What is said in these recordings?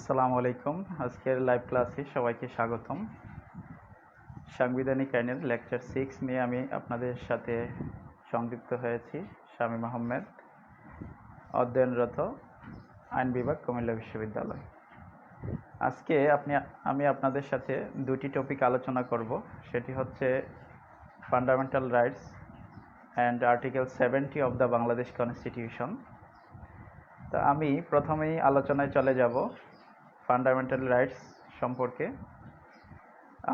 আসসালামু আলাইকুম। আজকের লাইভ ক্লাসে সবাইকে স্বাগতম। সাংবিধানিক আইনের লেকচার 6 নিয়ে আমি আপনাদের সাথে সংযুক্ত হয়েছি। শামীম আহমেদ, অধ্যয়নরত, আইন বিভাগ, কুমিল্লা বিশ্ববিদ্যালয়। আজকে আমি আপনাদের সাথে দুটি টপিক আলোচনা করব। সেটি হচ্ছে fundamental rights and article 70 of the Bangladesh constitution. তো আমি প্রথমেই আলোচনায় চলে যাব ফান্ডামেন্টাল রাইটস সম্পর্কে।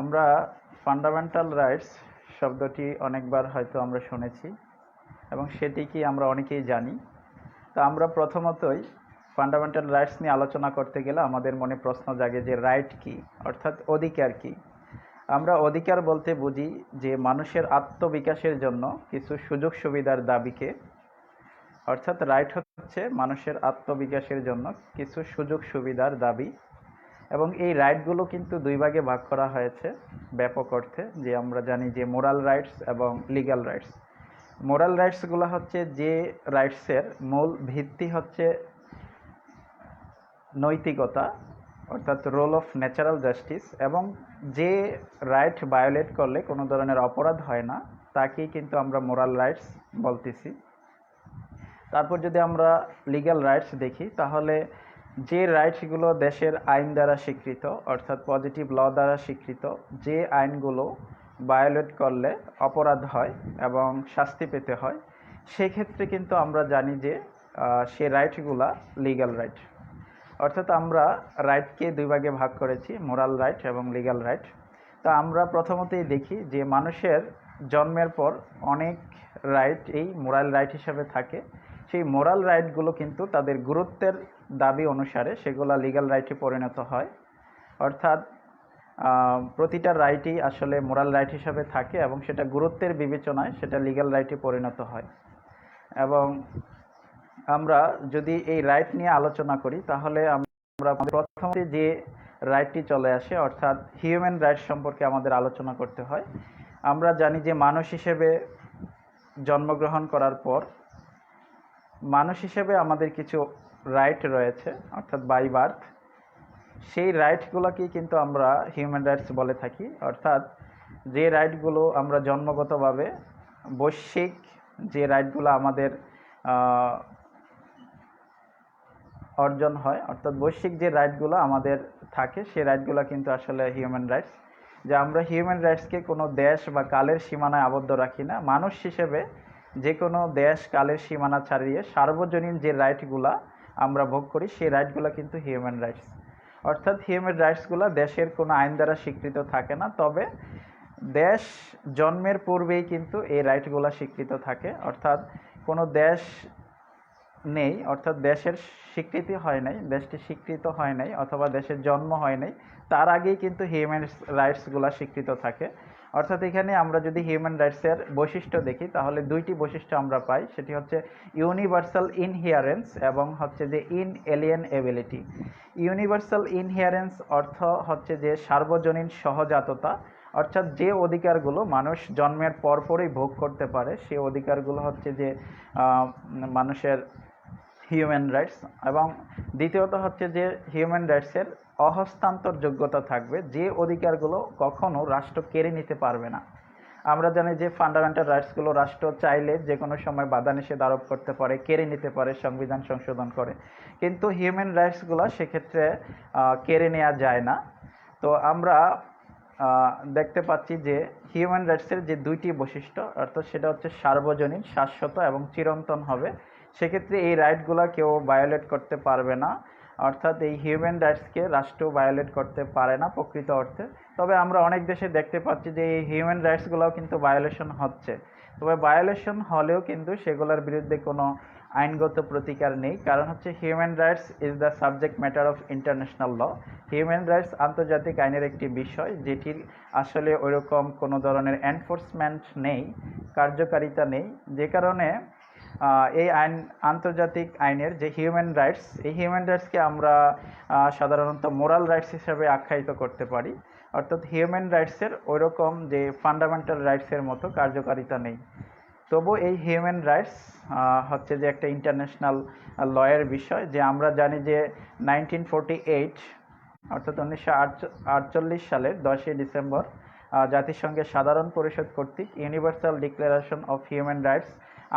আমরা ফান্ডামেন্টাল রাইটস শব্দটি অনেকবার হয়তো আমরা শুনেছি এবং সেটি কি আমরা অনেকেই জানি। তো আমরা প্রথমতই ফান্ডামেন্টাল রাইটস নিয়ে আলোচনা করতে গেলে আমাদের মনে প্রশ্ন জাগে যে রাইট কি, অর্থাৎ অধিকার কি। আমরা অধিকার বলতে বুঝি যে মানুষের আত্মবিকাশের জন্য কিছু সুযোগ সুবিধার দাবিকে, অর্থাৎ রাইট হচ্ছে মানুষের আত্মবিকাশের জন্য কিছু সুযোগ সুবিধার দাবি। এবং এই রাইটগুলো কিন্তু দুই ভাগে ভাগ করা হয়েছে ব্যাপক অর্থে, যে আমরা জানি যে মোরাল রাইটস এবং লিগ্যাল রাইটস। মোরাল রাইটসগুলো হচ্ছে যে রাইটসের মূল ভিত্তি হচ্ছে নৈতিকতা, অর্থাৎ রোল অফ ন্যাচারাল জাস্টিস, এবং যে রাইট ভায়োলেট করলে কোনো ধরনের অপরাধ হয় না তাকেই কিন্তু আমরা মোরাল রাইটস বলতেছি। তারপর যদি আমরা লিগ্যাল রাইটস দেখি, তাহলে যে রাইটসগুলো দেশের আইন দ্বারা স্বীকৃত, অর্থাৎ পজিটিভ ল দ্বারা স্বীকৃত, যে আইনগুলো ভায়োলেট করলে অপরাধ হয় এবং শাস্তি পেতে হয়, সেক্ষেত্রে কিন্তু আমরা জানি যে সে রাইটগুলা লিগ্যাল রাইট। অর্থাৎ আমরা রাইটকে দুই ভাগে ভাগ করেছি, মোরাল রাইট এবং লিগ্যাল রাইট। তা আমরা প্রথমতেই দেখি যে মানুষের জন্মের পর অনেক রাইট এই মোরাল রাইট হিসাবে থাকে। সেই মোরাল রাইটগুলো কিন্তু তাদের গুরুত্বের দাবি অনুসারে সেগুলো লিগ্যাল রাইটে পরিণত হয়। অর্থাৎ প্রতিটা রাইটই আসলে মোরাল রাইট হিসাবে থাকে এবং সেটা গুরুত্বের বিবেচনায় সেটা লিগ্যাল রাইটে পরিণত হয়। এবং আমরা যদি এই রাইট নিয়ে আলোচনা করি, তাহলে আমরা প্রথমে যে রাইটটি চলে আসে, অর্থাৎ হিউম্যান রাইটস সম্পর্কে আমাদের আলোচনা করতে হয়। আমরা জানি যে মানুষ হিসেবে জন্মগ্রহণ করার পর মানুষ হিসেবে আমাদের কিছু রাইট রয়েছে, অর্থাৎ বাই বার্থ। সেই রাইটগুলোকেই কিন্তু আমরা হিউম্যান রাইটস বলে থাকি। অর্থাৎ যে রাইটগুলো আমরা জন্মগতভাবে, বৈশ্বিক যে রাইটগুলো আমাদের অর্জন হয়, অর্থাৎ বৈশ্বিক যে রাইটগুলো আমাদের থাকে, সেই রাইটগুলো কিন্তু আসলে হিউম্যান রাইটস। যে আমরা হিউম্যান রাইটসকে কোনো দেশ বা কালের সীমানায় আবদ্ধ রাখি না। মানুষ হিসেবে যে কোনো দেশ কালের সীমানা ছাড়িয়ে সার্বজনীন যে রাইটগুলো আমরা ভোগ করি, সেই রাইটগুলো কিন্তু হিউম্যান রাইটস। অর্থাৎ হিউম্যান রাইটসগুলো দেশের কোনো আইন দ্বারা স্বীকৃত থাকে না, তবে দেশ জন্মের পূর্বেই কিন্তু এই রাইটগুলো স্বীকৃত থাকে। অর্থাৎ কোনো দেশ নেই, অর্থাৎ দেশের স্বীকৃতি হয় নাই, দেশটি স্বীকৃত হয় নাই, অথবা দেশের জন্ম হয় নাই, তার আগেই কিন্তু হিউম্যান রাইটসগুলো স্বীকৃত থাকে। অর্থাৎ এখানে আমরা যদি হিউম্যান রাইটসের বৈশিষ্ট্য দেখি, তাহলে দুইটি বৈশিষ্ট্য আমরা পাই। সেটি হচ্ছে ইউনিভার্সাল ইনহিয়ারেন্স এবং হচ্ছে যে ইনএলিয়েনেবিলিটি। ইউনিভার্সাল ইনহিয়ারেন্স অর্থ হচ্ছে যে সার্বজনীন সহজাততা, অর্থাৎ যে অধিকারগুলো মানুষ জন্মের পরপরই ভোগ করতে পারে, সেই অধিকারগুলো হচ্ছে যে মানুষের হিউম্যান রাইটস। এবং দ্বিতীয়ত হচ্ছে যে হিউম্যান রাইটসের অহস্তান্তর যোগ্যতা থাকবে, যে অধিকারগুলো কখনো রাষ্ট্র কেড়ে নিতে পারবে না। আমরা জানি যে ফান্ডামেন্টাল রাইটসগুলো রাষ্ট্র চাইলে যে কোনো সময় বাধা নিষেধ আরোপ করতে পারে, কেড়ে নিতে পারে, সংবিধান সংশোধন করে, কিন্তু হিউম্যান রাইটসগুলো সেক্ষেত্রে কেড়ে নেওয়া যায় না। তো আমরা দেখতে পাচ্ছি যে হিউম্যান রাইটসের যে দুইটি বৈশিষ্ট্য, অর্থাৎ সেটা হচ্ছে সার্বজনীন, শাশ্বত এবং চিরন্তন হবে। সেক্ষেত্রে এই রাইটগুলো কেউ ভায়োলেট করতে পারবে না। অর্থাৎ এই হিউম্যান রাইটসকে রাষ্ট্র ভায়োলেট করতে পারে না প্রকৃত অর্থে। তবে আমরা অনেক দেশে দেখতে পাচ্ছি যে এই হিউম্যান রাইটসগুলোও কিন্তু ভায়োলেশন হচ্ছে। তবে ভায়োলেশন হলেও কিন্তু সেগুলোর বিরুদ্ধে কোনো আইনগত প্রতিকার নেই, কারণ হচ্ছে human rights is the subject matter of international law. Human rights আন্তর্জাতিক আইনের একটি বিষয়, যেটির আসলে ওইরকম কোনো ধরনের এনফোর্সমেন্ট নেই, কার্যকারিতা নেই, যে কারণে এই আইন, আন্তর্জাতিক আইনের যে হিউম্যান রাইটস, এই হিউম্যান রাইটসকে আমরা সাধারণত মোরাল রাইটস হিসেবে আখ্যায়িত করতে পারি। অর্থাৎ হিউম্যান রাইটসের ওইরকম যে ফান্ডামেন্টাল রাইটসের মতো কার্যকারিতা নেই। তবু এই হিউম্যান রাইটস হচ্ছে যে একটা ইন্টারন্যাশনাল লয়ের বিষয়, যে আমরা জানি যে 1948 অর্থাৎ 1948 সালের 10ই ডিসেম্বর জাতিসংঘের সাধারণ পরিষদ কর্তৃক universal declaration of human rights,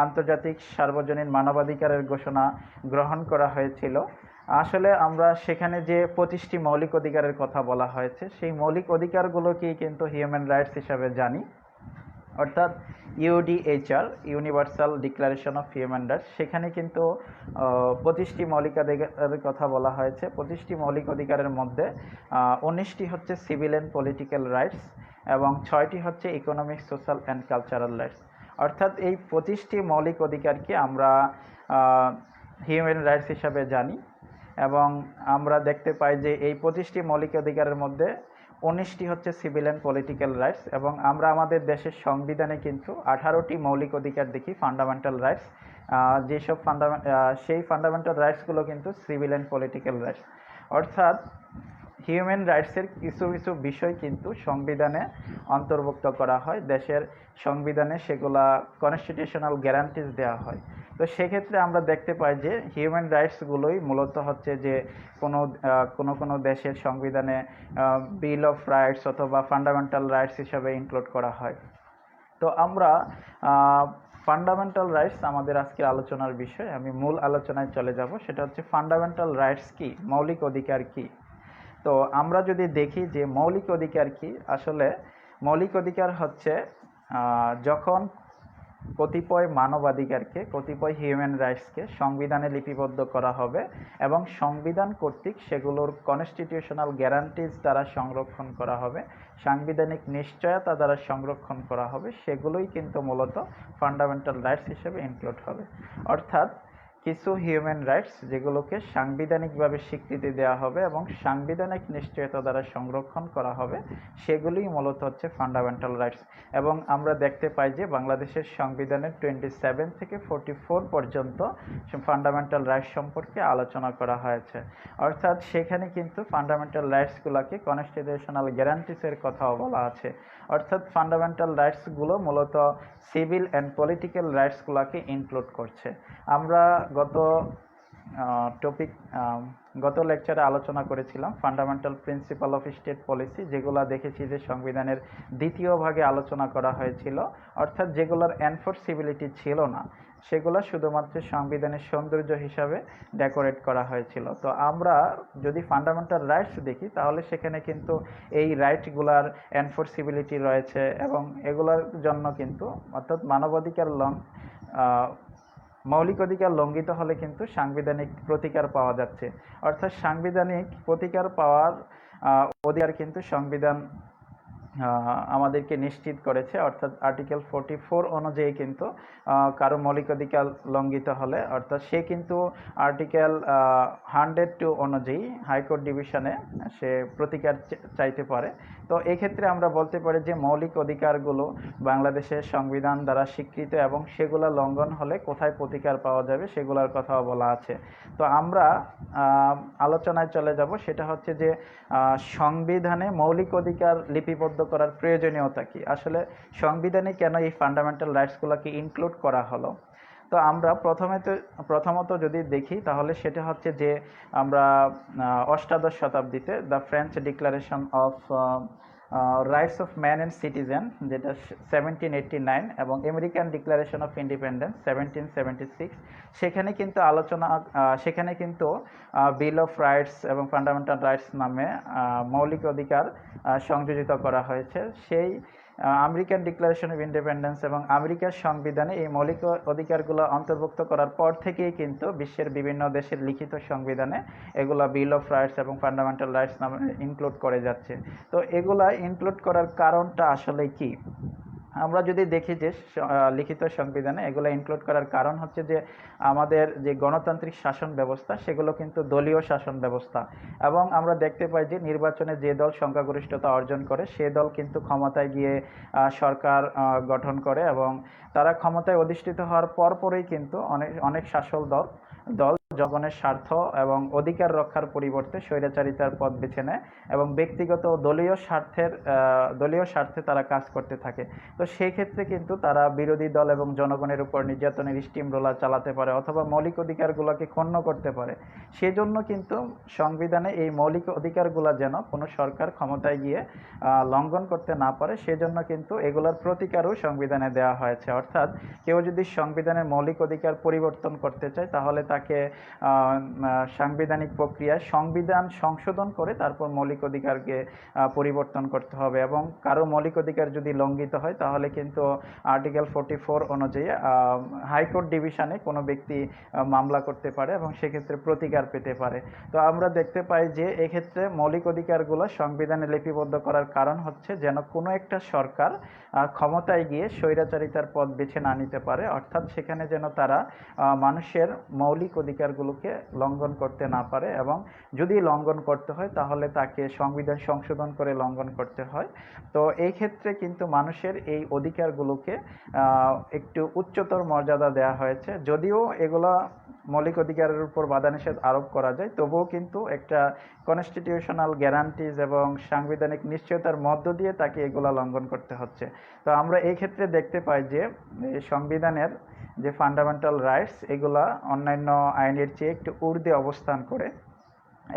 আন্তর্জাতিক সার্বজনীন মানবাধিকারের ঘোষণা গ্রহণ করা হয়েছিল। আসলে আমরা সেখানে যে 25টি মৌলিক অধিকারের কথা বলা হয়েছে, সেই মৌলিক অধিকারগুলোকেই কিন্তু হিউম্যান রাইটস হিসাবে জানি, অর্থাৎ UDHR, universal declaration of human rights. সেখানে কিন্তু 25টি মৌলিক অধিকারের কথা বলা হয়েছে। 25টি মৌলিক অধিকারের মধ্যে 19টি হচ্ছে সিভিল অ্যান্ড পলিটিক্যাল রাইটস এবং 6টি হচ্ছে economic, social and cultural rights. অর্থাৎ এই 25টি মৌলিক অধিকারকে আমরা হিউম্যান রাইটস হিসাবে জানি, এবং আমরা দেখতে পাই যে এই 25টি মৌলিক অধিকারের মধ্যে 19টি হচ্ছে সিভিল অ্যান্ড পলিটিক্যাল রাইটস, এবং আমরা আমাদের দেশের সংবিধানে কিন্তু 18টি মৌলিক অধিকার দেখি, ফান্ডামেন্টাল রাইটস। যেসব সেই ফান্ডামেন্টাল রাইটসগুলো কিন্তু সিভিল অ্যান্ড পলিটিক্যাল রাইটস। অর্থাৎ হিউম্যান রাইটসের কিছু কিছু বিষয় কিন্তু সংবিধানে অন্তর্ভুক্ত করা হয়, দেশের সংবিধানে সেগুলা কনস্টিটিউশনাল গ্যারান্টিজ দেওয়া হয়। তো সেক্ষেত্রে আমরা দেখতে পাই যে হিউম্যান রাইটসগুলোই মূলত হচ্ছে যে কোনো দেশের সংবিধানে বিল অফ রাইটস অথবা ফান্ডামেন্টাল রাইটস হিসাবে ইনক্লুড করা হয়। তো আমরা ফান্ডামেন্টাল রাইটস আমাদের আজকের আলোচনার বিষয়। আমি মূল আলোচনায় চলে যাব, সেটা হচ্ছে ফান্ডামেন্টাল রাইটস কি, মৌলিক অধিকার কি। তো আমরা যদি দেখি যে মৌলিক অধিকার কি, আসলে মৌলিক অধিকার হচ্ছে যখন কতিপয় মানবাধিকারকে, কতিপয় হিউম্যান রাইটসকে সংবিধানে লিপিবদ্ধ করা হবে এবং সংবিধান কর্তৃক সেগুলোর কনস্টিটিউশনাল গ্যারান্টিজ দ্বারা সংরক্ষণ করা হবে, সাংবিধানিক নিশ্চয়তা দ্বারা সংরক্ষণ করা হবে, সেগুলোই কিন্তু মূলত ফান্ডামেন্টাল রাইটস হিসেবে ইনক্লুড হবে। অর্থাৎ কিছু হিউম্যান রাইটস যেগুলোকে সাংবিধানিকভাবে স্বীকৃতি দেওয়া হবে এবং সাংবিধানিক নিশ্চয়তা দ্বারা সংরক্ষণ করা হবে, সেগুলোই মূলত হচ্ছে ফান্ডামেন্টাল রাইটস। এবং আমরা দেখতে পাই যে বাংলাদেশের সংবিধানের 27 থেকে 44 পর্যন্ত ফান্ডামেন্টাল রাইটস সম্পর্কে আলোচনা করা হয়েছে। অর্থাৎ সেখানে কিন্তু ফান্ডামেন্টাল রাইটসগুলোকে কনস্টিটিউশনাল গ্যারান্টিসের কথাও বলা আছে। অর্থাৎ ফান্ডামেন্টাল রাইটসগুলো মূলত সিভিল অ্যান্ড পলিটিক্যাল রাইটসগুলোকে ইনক্লুড করছে। আমরা গত লেকচারে আলোচনা করেছিলাম fundamental principal of state policy, যেগুলো দেখেছি যে সংবিধানের 2য় ভাগে আলোচনা করা হয়েছিল, অর্থাৎ যেগুলোর এনফোর্সিবিলিটি ছিল না, সেগুলো শুধুমাত্র সংবিধানের সৌন্দর্য হিসাবে ডেকোরেট করা হয়েছিল। তো আমরা যদি ফান্ডামেন্টাল রাইটস দেখি, তাহলে সেখানে কিন্তু এই রাইটগুলার এনফোর্সিবিলিটি রয়েছে এবং এগুলোর জন্য কিন্তু, অর্থাৎ মানবাধিকার মৌলিক অধিকার লঙ্ঘিত হলে কিন্তু সাংবিধানিক প্রতিকার পাওয়া যাচ্ছে। অর্থাৎ সাংবিধানিক প্রতিকার পাওয়ার অধিকার কিন্তু সংবিধান আমাদেরকে নিশ্চিত করেছে। অর্থাৎ আর্টিকেল 44 অনুযায়ী কিন্তু কারো মৌলিক অধিকার লঙ্ঘিত হলে, অর্থাৎ সে কিন্তু আর্টিকেল 102 অনুযায়ী হাইকোর্ট ডিভিশনে সে প্রতিকার চাইতে পারে। তো এক্ষেত্রে আমরা বলতে পারি যে মৌলিক অধিকারগুলো বাংলাদেশের সংবিধান দ্বারা স্বীকৃত এবং সেগুলো লঙ্ঘন হলে কোথায় প্রতিকার পাওয়া যাবে সেগুলোর কথাও বলা আছে। তো আমরা আলোচনায় চলে যাব, সেটা হচ্ছে যে সংবিধানে মৌলিক অধিকার লিপিবদ্ধ করার প্রয়োজনীয়তা কি, আসলে সংবিধানে কেন এই ফান্ডামেন্টাল রাইটসগুলোকে ইনক্লুড করা হলো। তো আমরা প্রথমত যদি দেখি, তাহলে সেটা হচ্ছে যে আমরা 18 শতাব্দীতে the French declaration of rights of man and citizen, যেটা 1789, এবং আমেরিকান ডিক্লারেশন অফ ইন্ডিপেন্ডেন্স 1776, সেখানে কিন্তু বিল অফ রাইটস এবং ফান্ডামেন্টাল রাইটস নামে মৌলিক অধিকার সংযোজিত করা হয়েছে। সেই আমেরিকান ডিক্লারেশন অফ ইন্ডিপেন্ডেন্স এবং আমেরিকার সংবিধানে এই মৌলিক অধিকারগুলো অন্তর্ভুক্ত করার পর থেকেই কিন্তু বিশ্বের বিভিন্ন দেশের লিখিত সংবিধানে এগুলা বিল অফ রাইটস এবং ফান্ডামেন্টাল রাইটস নামে ইনক্লুড করে যাচ্ছে। তো এগুলা ইনক্লুড করার কারণটা আসলে কি, আমরা যদি দেখি যে লিখিত সংবিধানে এগুলো ইনক্লুড করার কারণ হচ্ছে যে আমাদের যে গণতান্ত্রিক শাসন ব্যবস্থা, সেগুলো কিন্তু দলীয় শাসন ব্যবস্থা, এবং আমরা দেখতে পাই যে নির্বাচনে যে দল সংখ্যাগরিষ্ঠতা অর্জন করে সে দল কিন্তু ক্ষমতায় গিয়ে সরকার গঠন করে, এবং তারা ক্ষমতায় অধিষ্ঠিত হওয়ার পরপরই কিন্তু অনেক শাসক দল জনগণের স্বার্থ এবং অধিকার রক্ষার পরিবর্তে স্বৈরাচারিতার পথ বেছে নেয় এবং ব্যক্তিগত ও দলীয় স্বার্থে তারা কাজ করতে থাকে। তো সেই ক্ষেত্রে কিন্তু তারা বিরোধী দল এবং জনগণের উপর নির্যাতনের স্টিম রোলার চালাতে পারে অথবা মৌলিক অধিকারগুলোকে ক্ষুণ্ণ করতে পারে। সেজন্য কিন্তু সংবিধানে এই মৌলিক অধিকারগুলো যেন কোনো সরকার ক্ষমতায় গিয়ে লঙ্ঘন করতে না পারে, সেজন্য কিন্তু এগুলোর প্রতিকারও সংবিধানে দেওয়া হয়েছে। অর্থাৎ কেউ যদি সংবিধানের মৌলিক অধিকার পরিবর্তন করতে চায় তাহলে তাকে সাংবিধানিক প্রক্রিয়ায় সংবিধান সংশোধন করে তারপর মৌলিক অধিকারকে পরিবর্তন করতে হবে এবং কারো মৌলিক অধিকার যদি লঙ্ঘিত হয় তাহলে কিন্তু আর্টিকেল 44 অনুযায়ী হাইকোর্ট ডিভিশনে কোনো ব্যক্তি মামলা করতে পারে এবং সেক্ষেত্রে প্রতিকার পেতে পারে। তো আমরা দেখতে পাই যে এক্ষেত্রে মৌলিক অধিকারগুলো সংবিধানে লিপিবদ্ধ করার কারণ হচ্ছে যেন কোনো একটা সরকার ক্ষমতায় গিয়ে স্বৈরাচারিতার পথ বেছে না নিতে পারে, অর্থাৎ সেখানে যেন তারা মানুষের মৌলিক অধিকারগুলোকে লঙ্ঘন করতে না পারে এবং যদি লঙ্ঘন করতে হয় তাহলে তাকে সংবিধান সংশোধন করে লঙ্ঘন করতে হয়। তো এই ক্ষেত্রে কিন্তু মানুষের এই অধিকারগুলোকে একটু উচ্চতর মর্যাদা দেওয়া হয়েছে। যদিও এগুলো মৌলিক অধিকারের উপর বাধানিষেধ আরোপ করা যায়, তবুও কিন্তু একটা কনস্টিটিউশনাল গ্যারান্টিজ এবং সাংবিধানিক নিশ্চয়তার মধ্য দিয়ে তাকে এগুলা লঙ্ঘন করতে হচ্ছে। তো আমরা এই ক্ষেত্রে দেখতে পাই যে সংবিধানের যে ফান্ডামেন্টাল রাইটস এগুলা অন্যান্য আইনের চেয়ে একটু ঊর্ধ্বে অবস্থান করে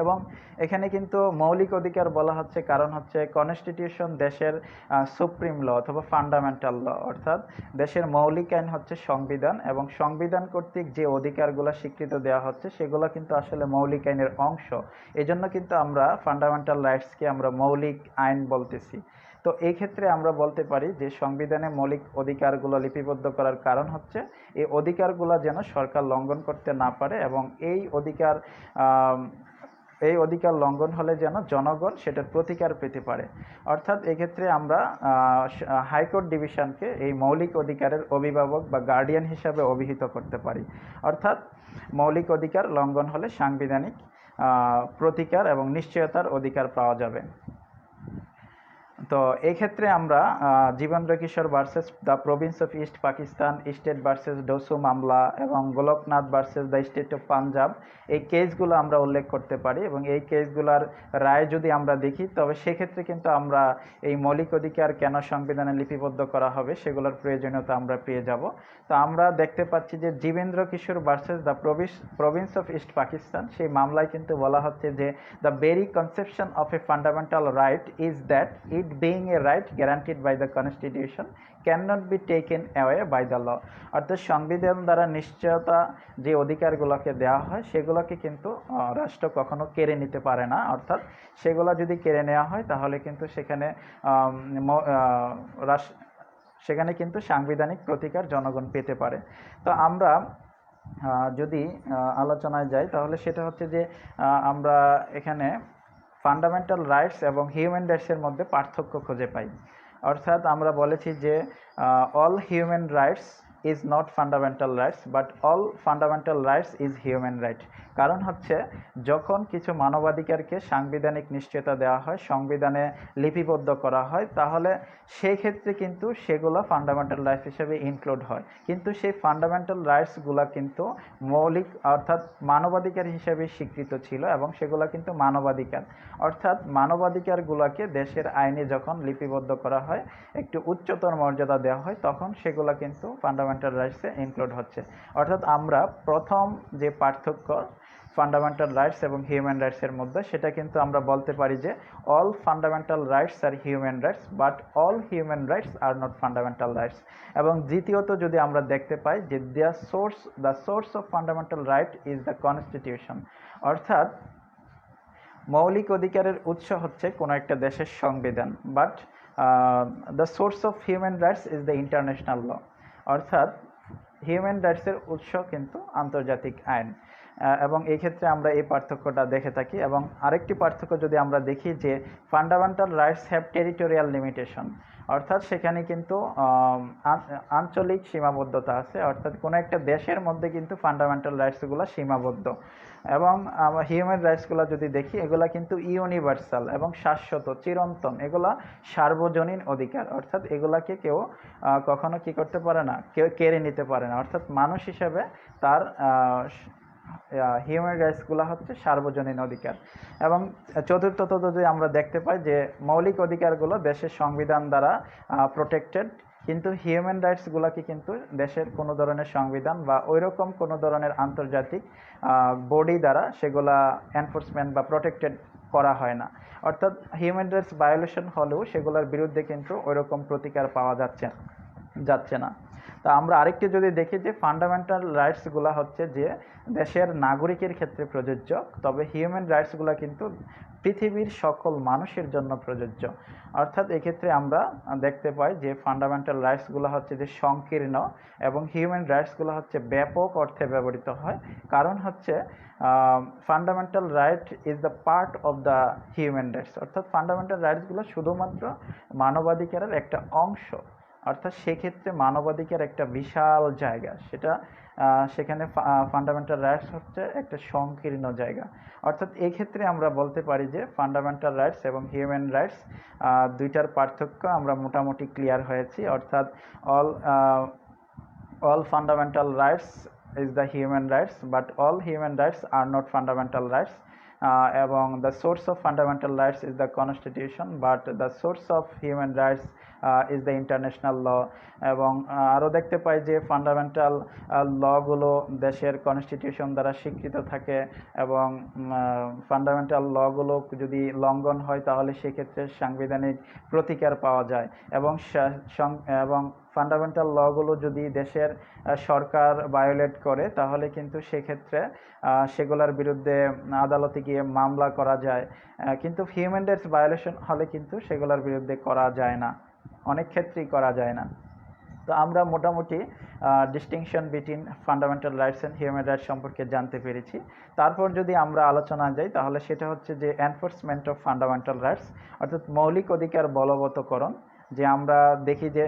এবং এখানে কিন্তু মৌলিক অধিকার বলা হচ্ছে কারণ হচ্ছে কনস্টিটিউশন দেশের সুপ্রিম ল অথবা ফান্ডামেন্টাল ল, অর্থাৎ দেশের মৌলিক আইন হচ্ছে সংবিধান এবং সংবিধান কর্তৃক যে অধিকারগুলো স্বীকৃত দেওয়া হচ্ছে সেগুলো কিন্তু আসলে মৌলিক আইনের অংশ। এজন্য কিন্তু আমরা ফান্ডামেন্টাল রাইটসকে আমরা মৌলিক আইন বলতেছি। তো এই ক্ষেত্রে আমরা বলতে পারি যে সংবিধানে মৌলিক অধিকারগুলো লিপিবদ্ধ করার কারণ হচ্ছে এই অধিকারগুলো যেন সরকার লঙ্ঘন করতে না পারে এবং এই অধিকার লঙ্ঘন হলে যেন জনগণ সেটার প্রতিকার পেতে পারে। অর্থাৎ এক্ষেত্রে আমরা হাইকোর্ট ডিভিশনকে এই মৌলিক অধিকারের অভিভাবক বা গার্ডিয়ান হিসাবে অভিহিত করতে পারি। অর্থাৎ মৌলিক অধিকার লঙ্ঘন হলে সাংবিধানিক প্রতিকার এবং নিশ্চয়তার অধিকার পাওয়া যাবে। তো এই ক্ষেত্রে আমরা Jibendra Kishore versus the province of East Pakistan, state versus ডসু মামলা এবং Golaknath versus the state of Punjab এই কেসগুলো আমরা উল্লেখ করতে পারি এবং এই কেসগুলোর রায় যদি আমরা দেখি তবে সেক্ষেত্রে কিন্তু আমরা এই মৌলিক অধিকার কেন সংবিধানে লিপিবদ্ধ করা হবে সেগুলোর প্রয়োজনীয়তা আমরা পেয়ে যাব। তো আমরা দেখতে পাচ্ছি যে Jibendra Kishore versus the province of East Pakistan সেই মামলায় কিন্তু বলা হচ্ছে যে the very conception of a fundamental right is that it being a right guaranteed by the constitution cannot be taken away by the law। অর্থাৎ সংবিধান দ্বারা নিশ্চয়তা যে অধিকারগুলোকে দেওয়া হয় সেগুলোকে কিন্তু রাষ্ট্র কখনো কেড়ে নিতে পারে না। অর্থাৎ সেগুলো যদি কেড়ে নেওয়া হয় তাহলে কিন্তু সেখানে কিন্তু সাংবিধানিক প্রতিকার জনগণ পেতে পারে। তো আমরা যদি আলোচনায় যাই তাহলে সেটা হচ্ছে যে আমরা এখানে ফান্ডামেন্টাল রাইটস এবং হিউম্যান রাইটসের মধ্যে পার্থক্য খুঁজে পাই। অর্থাৎ আমরা বলেছি যে all human rights is not fundamental rights but all fundamental rights is human right. কারণ হচ্ছে যখন কিছু মানবাধিকারকে সাংবিধানিক নিশ্চয়তা দেওয়া হয়, সংবিধানে লিপিবদ্ধ করা হয়, তাহলে সেই ক্ষেত্রে কিন্তু সেগুলো ফান্ডামেন্টাল রাইটস হিসেবে ইনক্লুড হয়, কিন্তু সেই ফান্ডামেন্টাল রাইটসগুলো কিন্তু মৌলিক অর্থাৎ মানবাধিকার হিসেবে স্বীকৃত ছিল এবং সেগুলো কিন্তু মানবাধিকার। অর্থাৎ মানবাধিকারগুলোকে দেশের আইনে যখন লিপিবদ্ধ করা হয়, একটু উচ্চতর মর্যাদা দেওয়া হয়, তখন সেগুলো কিন্তু ফান্ডামেন্টাল রাইটসে ইনক্লুড হচ্ছে। অর্থাৎ আমরা প্রথম যে পার্থক্য ফান্ডামেন্টাল রাইটস এবং হিউম্যান রাইটসের মধ্যে সেটা কিন্তু আমরা বলতে পারি যে all fundamental rights are human rights but all human rights are not fundamental rights. এবং দ্বিতীয়ত যদি আমরা দেখতে পাই যে the source of fundamental right is the constitution. অর্থাৎ মৌলিক অধিকারের উৎস হচ্ছে কোনো একটা দেশের সংবিধান, but the source of human rights is the international law. অর্থাৎ হিউম্যান রাইটসের উৎস কিন্তু আন্তর্জাতিক আইন এবং এই ক্ষেত্রে আমরা এই পার্থক্যটা দেখে থাকি। এবং আরেকটি পার্থক্য যদি আমরা দেখি যে fundamental rights have territorial limitation. অর্থাৎ সেখানে কিন্তু আঞ্চলিক সীমাবদ্ধতা আছে, অর্থাৎ কোনো একটা দেশের মধ্যে কিন্তু ফান্ডামেন্টাল রাইটসগুলো সীমাবদ্ধ। এবং হিউম্যান রাইটসগুলো যদি দেখি এগুলা কিন্তু ইউনিভার্সাল এবং শাশ্বত চিরন্তন, এগুলা সার্বজনীন অধিকার। অর্থাৎ এগুলাকে কেউ কখনো কি করতে পারে না, কেউ কেড়ে নিতে পারে না। অর্থাৎ মানুষ হিসেবে তার হিউম্যান রাইটসগুলো হচ্ছে সার্বজনীন অধিকার। এবং চতুর্থত যদি আমরা দেখতে পাই যে মৌলিক অধিকারগুলো দেশের সংবিধান দ্বারা প্রোটেক্টেড, কিন্তু হিউম্যান রাইটসগুলোকে কিন্তু দেশের কোনো ধরনের সংবিধান বা ওইরকম কোনো ধরনের আন্তর্জাতিক বডি দ্বারা সেগুলা এনফোর্সমেন্ট বা প্রোটেক্টেড করা হয় না। অর্থাৎ হিউম্যান রাইটস ভায়োলেশন হলেও সেগুলোর বিরুদ্ধে কিন্তু ওইরকম প্রতিকার পাওয়া যাচ্ছে না। তো আমরা আরেকটি যদি দেখি যে ফান্ডামেন্টাল রাইটসগুলো হচ্ছে যে দেশের নাগরিকের ক্ষেত্রে প্রযোজ্য, তবে হিউম্যান রাইটসগুলো কিন্তু পৃথিবীর সকল মানুষের জন্য প্রযোজ্য। অর্থাৎ এক্ষেত্রে আমরা দেখতে পাই যে ফান্ডামেন্টাল রাইটসগুলো হচ্ছে যে সংকীর্ণ এবং হিউম্যান রাইটসগুলো হচ্ছে ব্যাপক অর্থে ব্যবহৃত হয়। কারণ হচ্ছে fundamental right is the part of the human rights. অর্থাৎ ফান্ডামেন্টাল রাইটসগুলো শুধুমাত্র মানবাধিকারের একটা অংশ। অর্থাৎ সেক্ষেত্রে মানবাধিকার একটা বিশাল জায়গা, সেখানে ফান্ডামেন্টাল রাইটস হচ্ছে একটা সংকীর্ণ জায়গা। অর্থাৎ এই ক্ষেত্রে আমরা বলতে পারি যে ফান্ডামেন্টাল রাইটস এবং হিউম্যান রাইটস দুইটার পার্থক্য আমরা মোটামুটি ক্লিয়ার হয়েছি। অর্থাৎ all fundamental rights is the human rights, but all human rights are not fundamental rights. এবং the source of fundamental rights is the constitution, but the source of human rights is the international law. এবং আরও দেখতে পাই যে fundamental লগুলো দেশের constitution দ্বারা স্বীকৃত থাকে, এবং ফান্ডামেন্টাল লগুলো যদি লঙ্ঘন হয় তাহলে সেক্ষেত্রে সাংবিধানিক প্রতিকার পাওয়া যায়। এবং ফান্ডামেন্টাল লগুলো যদি দেশের সরকার ভায়োলেট করে তাহলে কিন্তু সেক্ষেত্রে সেগুলোর বিরুদ্ধে আদালতে গিয়ে মামলা করা যায়। কিন্তু হিউম্যান রাইটস ভায়োলেশন হলে কিন্তু সেগুলোর বিরুদ্ধে করা যায় না, অনেক ক্ষেত্রেই করা যায় না। তো আমরা মোটামুটি distinction between fundamental rights and human rights সম্পর্কে জানতে পেরেছি। তারপর যদি আমরা আলোচনা যাই তাহলে সেটা হচ্ছে যে এনফোর্সমেন্ট অফ ফান্ডামেন্টাল রাইটস, অর্থাৎ মৌলিক অধিকার বলবৎকরণ। যে আমরা দেখি যে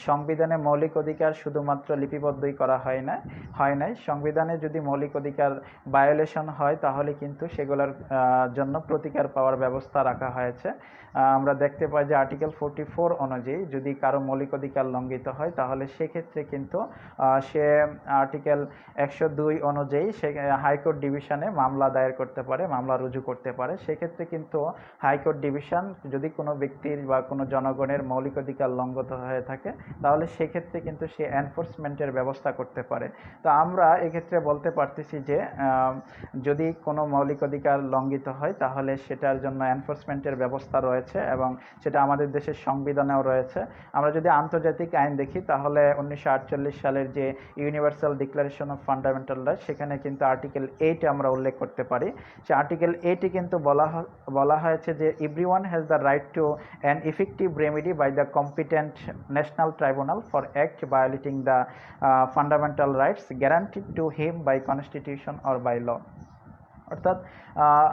সংবিধানে মৌলিক অধিকার শুধুমাত্র লিপিবদ্ধই করা হয় নাই। সংবিধানে যদি মৌলিক অধিকার ভায়োলেশন হয় তাহলে কিন্তু সেগুলোর জন্য প্রতিকার পাওয়ার ব্যবস্থা রাখা হয়েছে। আমরা দেখতে পাই যে আর্টিকেল 44 অনুযায়ী যদি কারো মৌলিক অধিকার লঙ্ঘিত হয় তাহলে সেক্ষেত্রে কিন্তু সে আর্টিকেল 102 অনুযায়ী সে হাইকোর্ট ডিভিশনে মামলা দায়ের করতে পারে, মামলা রুজু করতে পারে। সেক্ষেত্রে কিন্তু হাইকোর্ট ডিভিশন যদি কোনো ব্যক্তির বা কোনো জনগণের মৌলিক অধিকার লঙ্ঘিত হয়ে থাকে তাহলে সেক্ষেত্রে কিন্তু সে এনফোর্সমেন্টের ব্যবস্থা করতে পারে। তো আমরা এক্ষেত্রে বলতে পারতেছি যে যদি কোনো মৌলিক অধিকার লঙ্ঘিত হয় তাহলে সেটার জন্য এনফোর্সমেন্টের ব্যবস্থা রয়েছে এবং সেটা আমাদের দেশের সংবিধানেও রয়েছে। আমরা যদি আন্তর্জাতিক আইন দেখি তাহলে 1948 সালের যে universal declaration of fundamental rights সেখানে কিন্তু আর্টিকেল 8 আমরা উল্লেখ করতে পারি। সে আর্টিকেল 8 কিন্তু বলা হয়েছে যে everyone has the right to an effective remedy by the competent national tribunal for act violating the fundamental rights guaranteed to him by constitution or by law. অর্থাৎ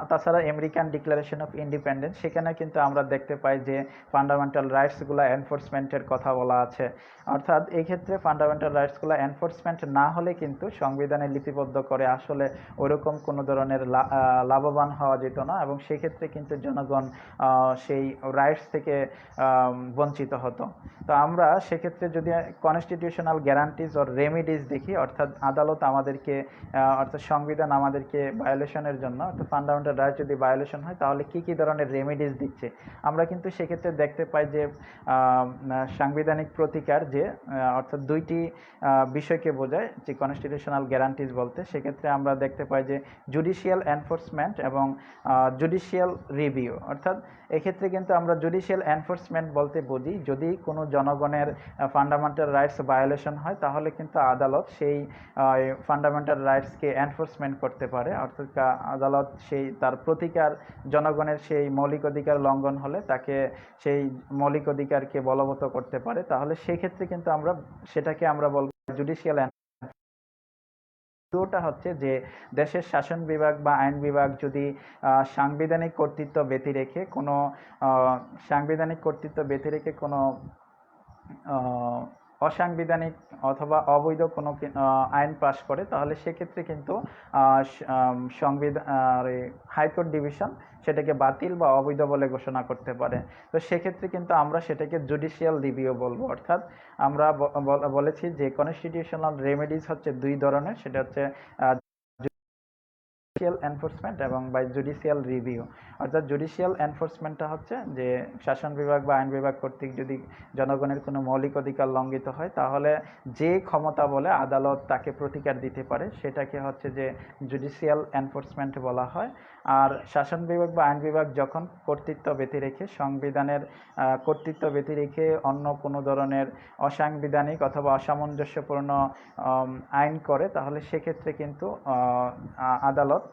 তাছাড়া আমেরিকান ডিক্লারেশন অফ ইন্ডিপেন্ডেন্স সেখানে কিন্তু আমরা দেখতে পাই যে fundamental রাইটসগুলো এনফোর্সমেন্টের কথা বলা আছে। অর্থাৎ এই ক্ষেত্রে ফান্ডামেন্টাল রাইটসগুলো এনফোর্সমেন্ট না হলে কিন্তু সংবিধানে লিপিবদ্ধ করে আসলে ওইরকম কোনো ধরনের লাভবান হওয়া যেত না, এবং সেক্ষেত্রে কিন্তু জনগণ সেই রাইটস থেকে বঞ্চিত হতো। তো আমরা সেক্ষেত্রে যদি কনস্টিটিউশনাল গ্যারান্টিজ অর রেমিডিজ দেখি, অর্থাৎ আদালত আমাদেরকে অর্থাৎ সংবিধান আমাদেরকে ভায়োলেশনের জন্য, অর্থাৎ ফান্ডামেন্টাল রাইট যদি ভায়োলেশন হয় তাহলে কী কী ধরনের রেমিডিজ দিচ্ছে, আমরা কিন্তু সেক্ষেত্রে দেখতে পাই যে সাংবিধানিক প্রতিকার যে অর্থাৎ দুইটি বিষয়কে বোঝায় যে কনস্টিটিউশনাল গ্যারান্টিজ বলতে, সেক্ষেত্রে আমরা দেখতে পাই যে জুডিশিয়াল এনফোর্সমেন্ট এবং জুডিশিয়াল রিভিউ। অর্থাৎ এক্ষেত্রে কিন্তু আমরা জুডিশিয়াল এনফোর্সমেন্ট বলতে বুঝি যদি কোনো জনগণের ফান্ডামেন্টাল রাইটস ভায়োলেশন হয় তাহলে কিন্তু আদালত সেই ফান্ডামেন্টাল রাইটসকে এনফোর্সমেন্ট করতে পারে। অর্থাৎ আদালত সেই তার প্রতিকার জনগণের সেই মৌলিক অধিকার লঙ্ঘন হলে তাকে সেই মৌলিক অধিকারকে বলবৎ করতে পারে। তাহলে সেক্ষেত্রে কিন্তু সেটাকে আমরা বলবো জুডিশিয়াল। দ্বিতীয়টা হচ্ছে যে দেশের শাসন বিভাগ বা আইন বিভাগ যদি সাংবিধানিক কর্তৃত্ব ব্যতি রেখে কোনো অসাংবিধানিক অথবা অবৈধ কোনো আইন পাশ করে তাহলে সেক্ষেত্রে কিন্তু হাইকোর্ট ডিভিশন সেটাকে বাতিল বা অবৈধ বলে ঘোষণা করতে পারে। তো সেক্ষেত্রে কিন্তু আমরা সেটাকে জুডিশিয়াল রিভিউ বলবো। অর্থাৎ আমরা বলেছি যে কনস্টিটিউশনাল রেমেডিজ হচ্ছে দুই ধরনের, সেটা হচ্ছে এনফোর্সমেন্ট এবং বাই জুডিশিয়াল রিভিউ। অর্থাৎ জুডিশিয়াল এনফোর্সমেন্টটা হচ্ছে যে শাসন বিভাগ বা আইন বিভাগ কর্তৃক যদি জনগণের কোনো মৌলিক অধিকার লঙ্ঘিত হয় তাহলে যে ক্ষমতা বলে আদালত তাকে প্রতিকার দিতে পারে সেটাকে হচ্ছে যে জুডিশিয়াল এনফোর্সমেন্ট বলা হয়। আর শাসন বিভাগ বা আইন বিভাগ যখন কর্তৃত্ব ব্যতিরেখে সংবিধানের কর্তৃত্ব ব্যতিরেখে অন্য কোনো ধরনের অসাংবিধানিক অথবা অসামঞ্জস্যপূর্ণ আইন করে তাহলে সেক্ষেত্রে কিন্তু আদালত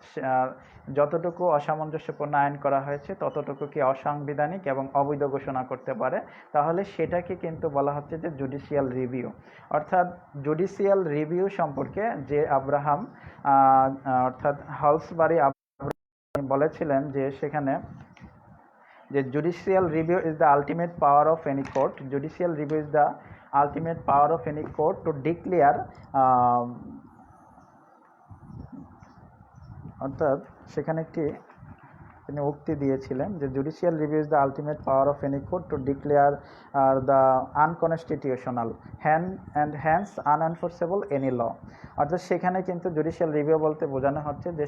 যতটুকু অসামঞ্জস্যপূর্ণ আইন করা হয়েছে ততটুকুকে অসাংবিধানিক এবং অবৈধ ঘোষণা করতে পারে। তাহলে সেটাকে কিন্তু বলা হচ্ছে যে জুডিশিয়াল রিভিউ। অর্থাৎ জুডিশিয়াল রিভিউ সম্পর্কে যে আব্রাহাম অর্থাৎ হলসবারি বলেছিলেন যে সেখানে যে judicial review is the ultimate power of any court, judicial review is the ultimate power of any court to declare, অর্থাৎ সেখানে একটি তিনি উক্তি দিয়েছিলেন যে judicial review is the ultimate power of any court to declare the unconstitutional and hence unenforceable any law. অর্থাৎ সেখানে কিন্তু জুডিশিয়াল রিভিউ বলতে বোঝানো হচ্ছে যে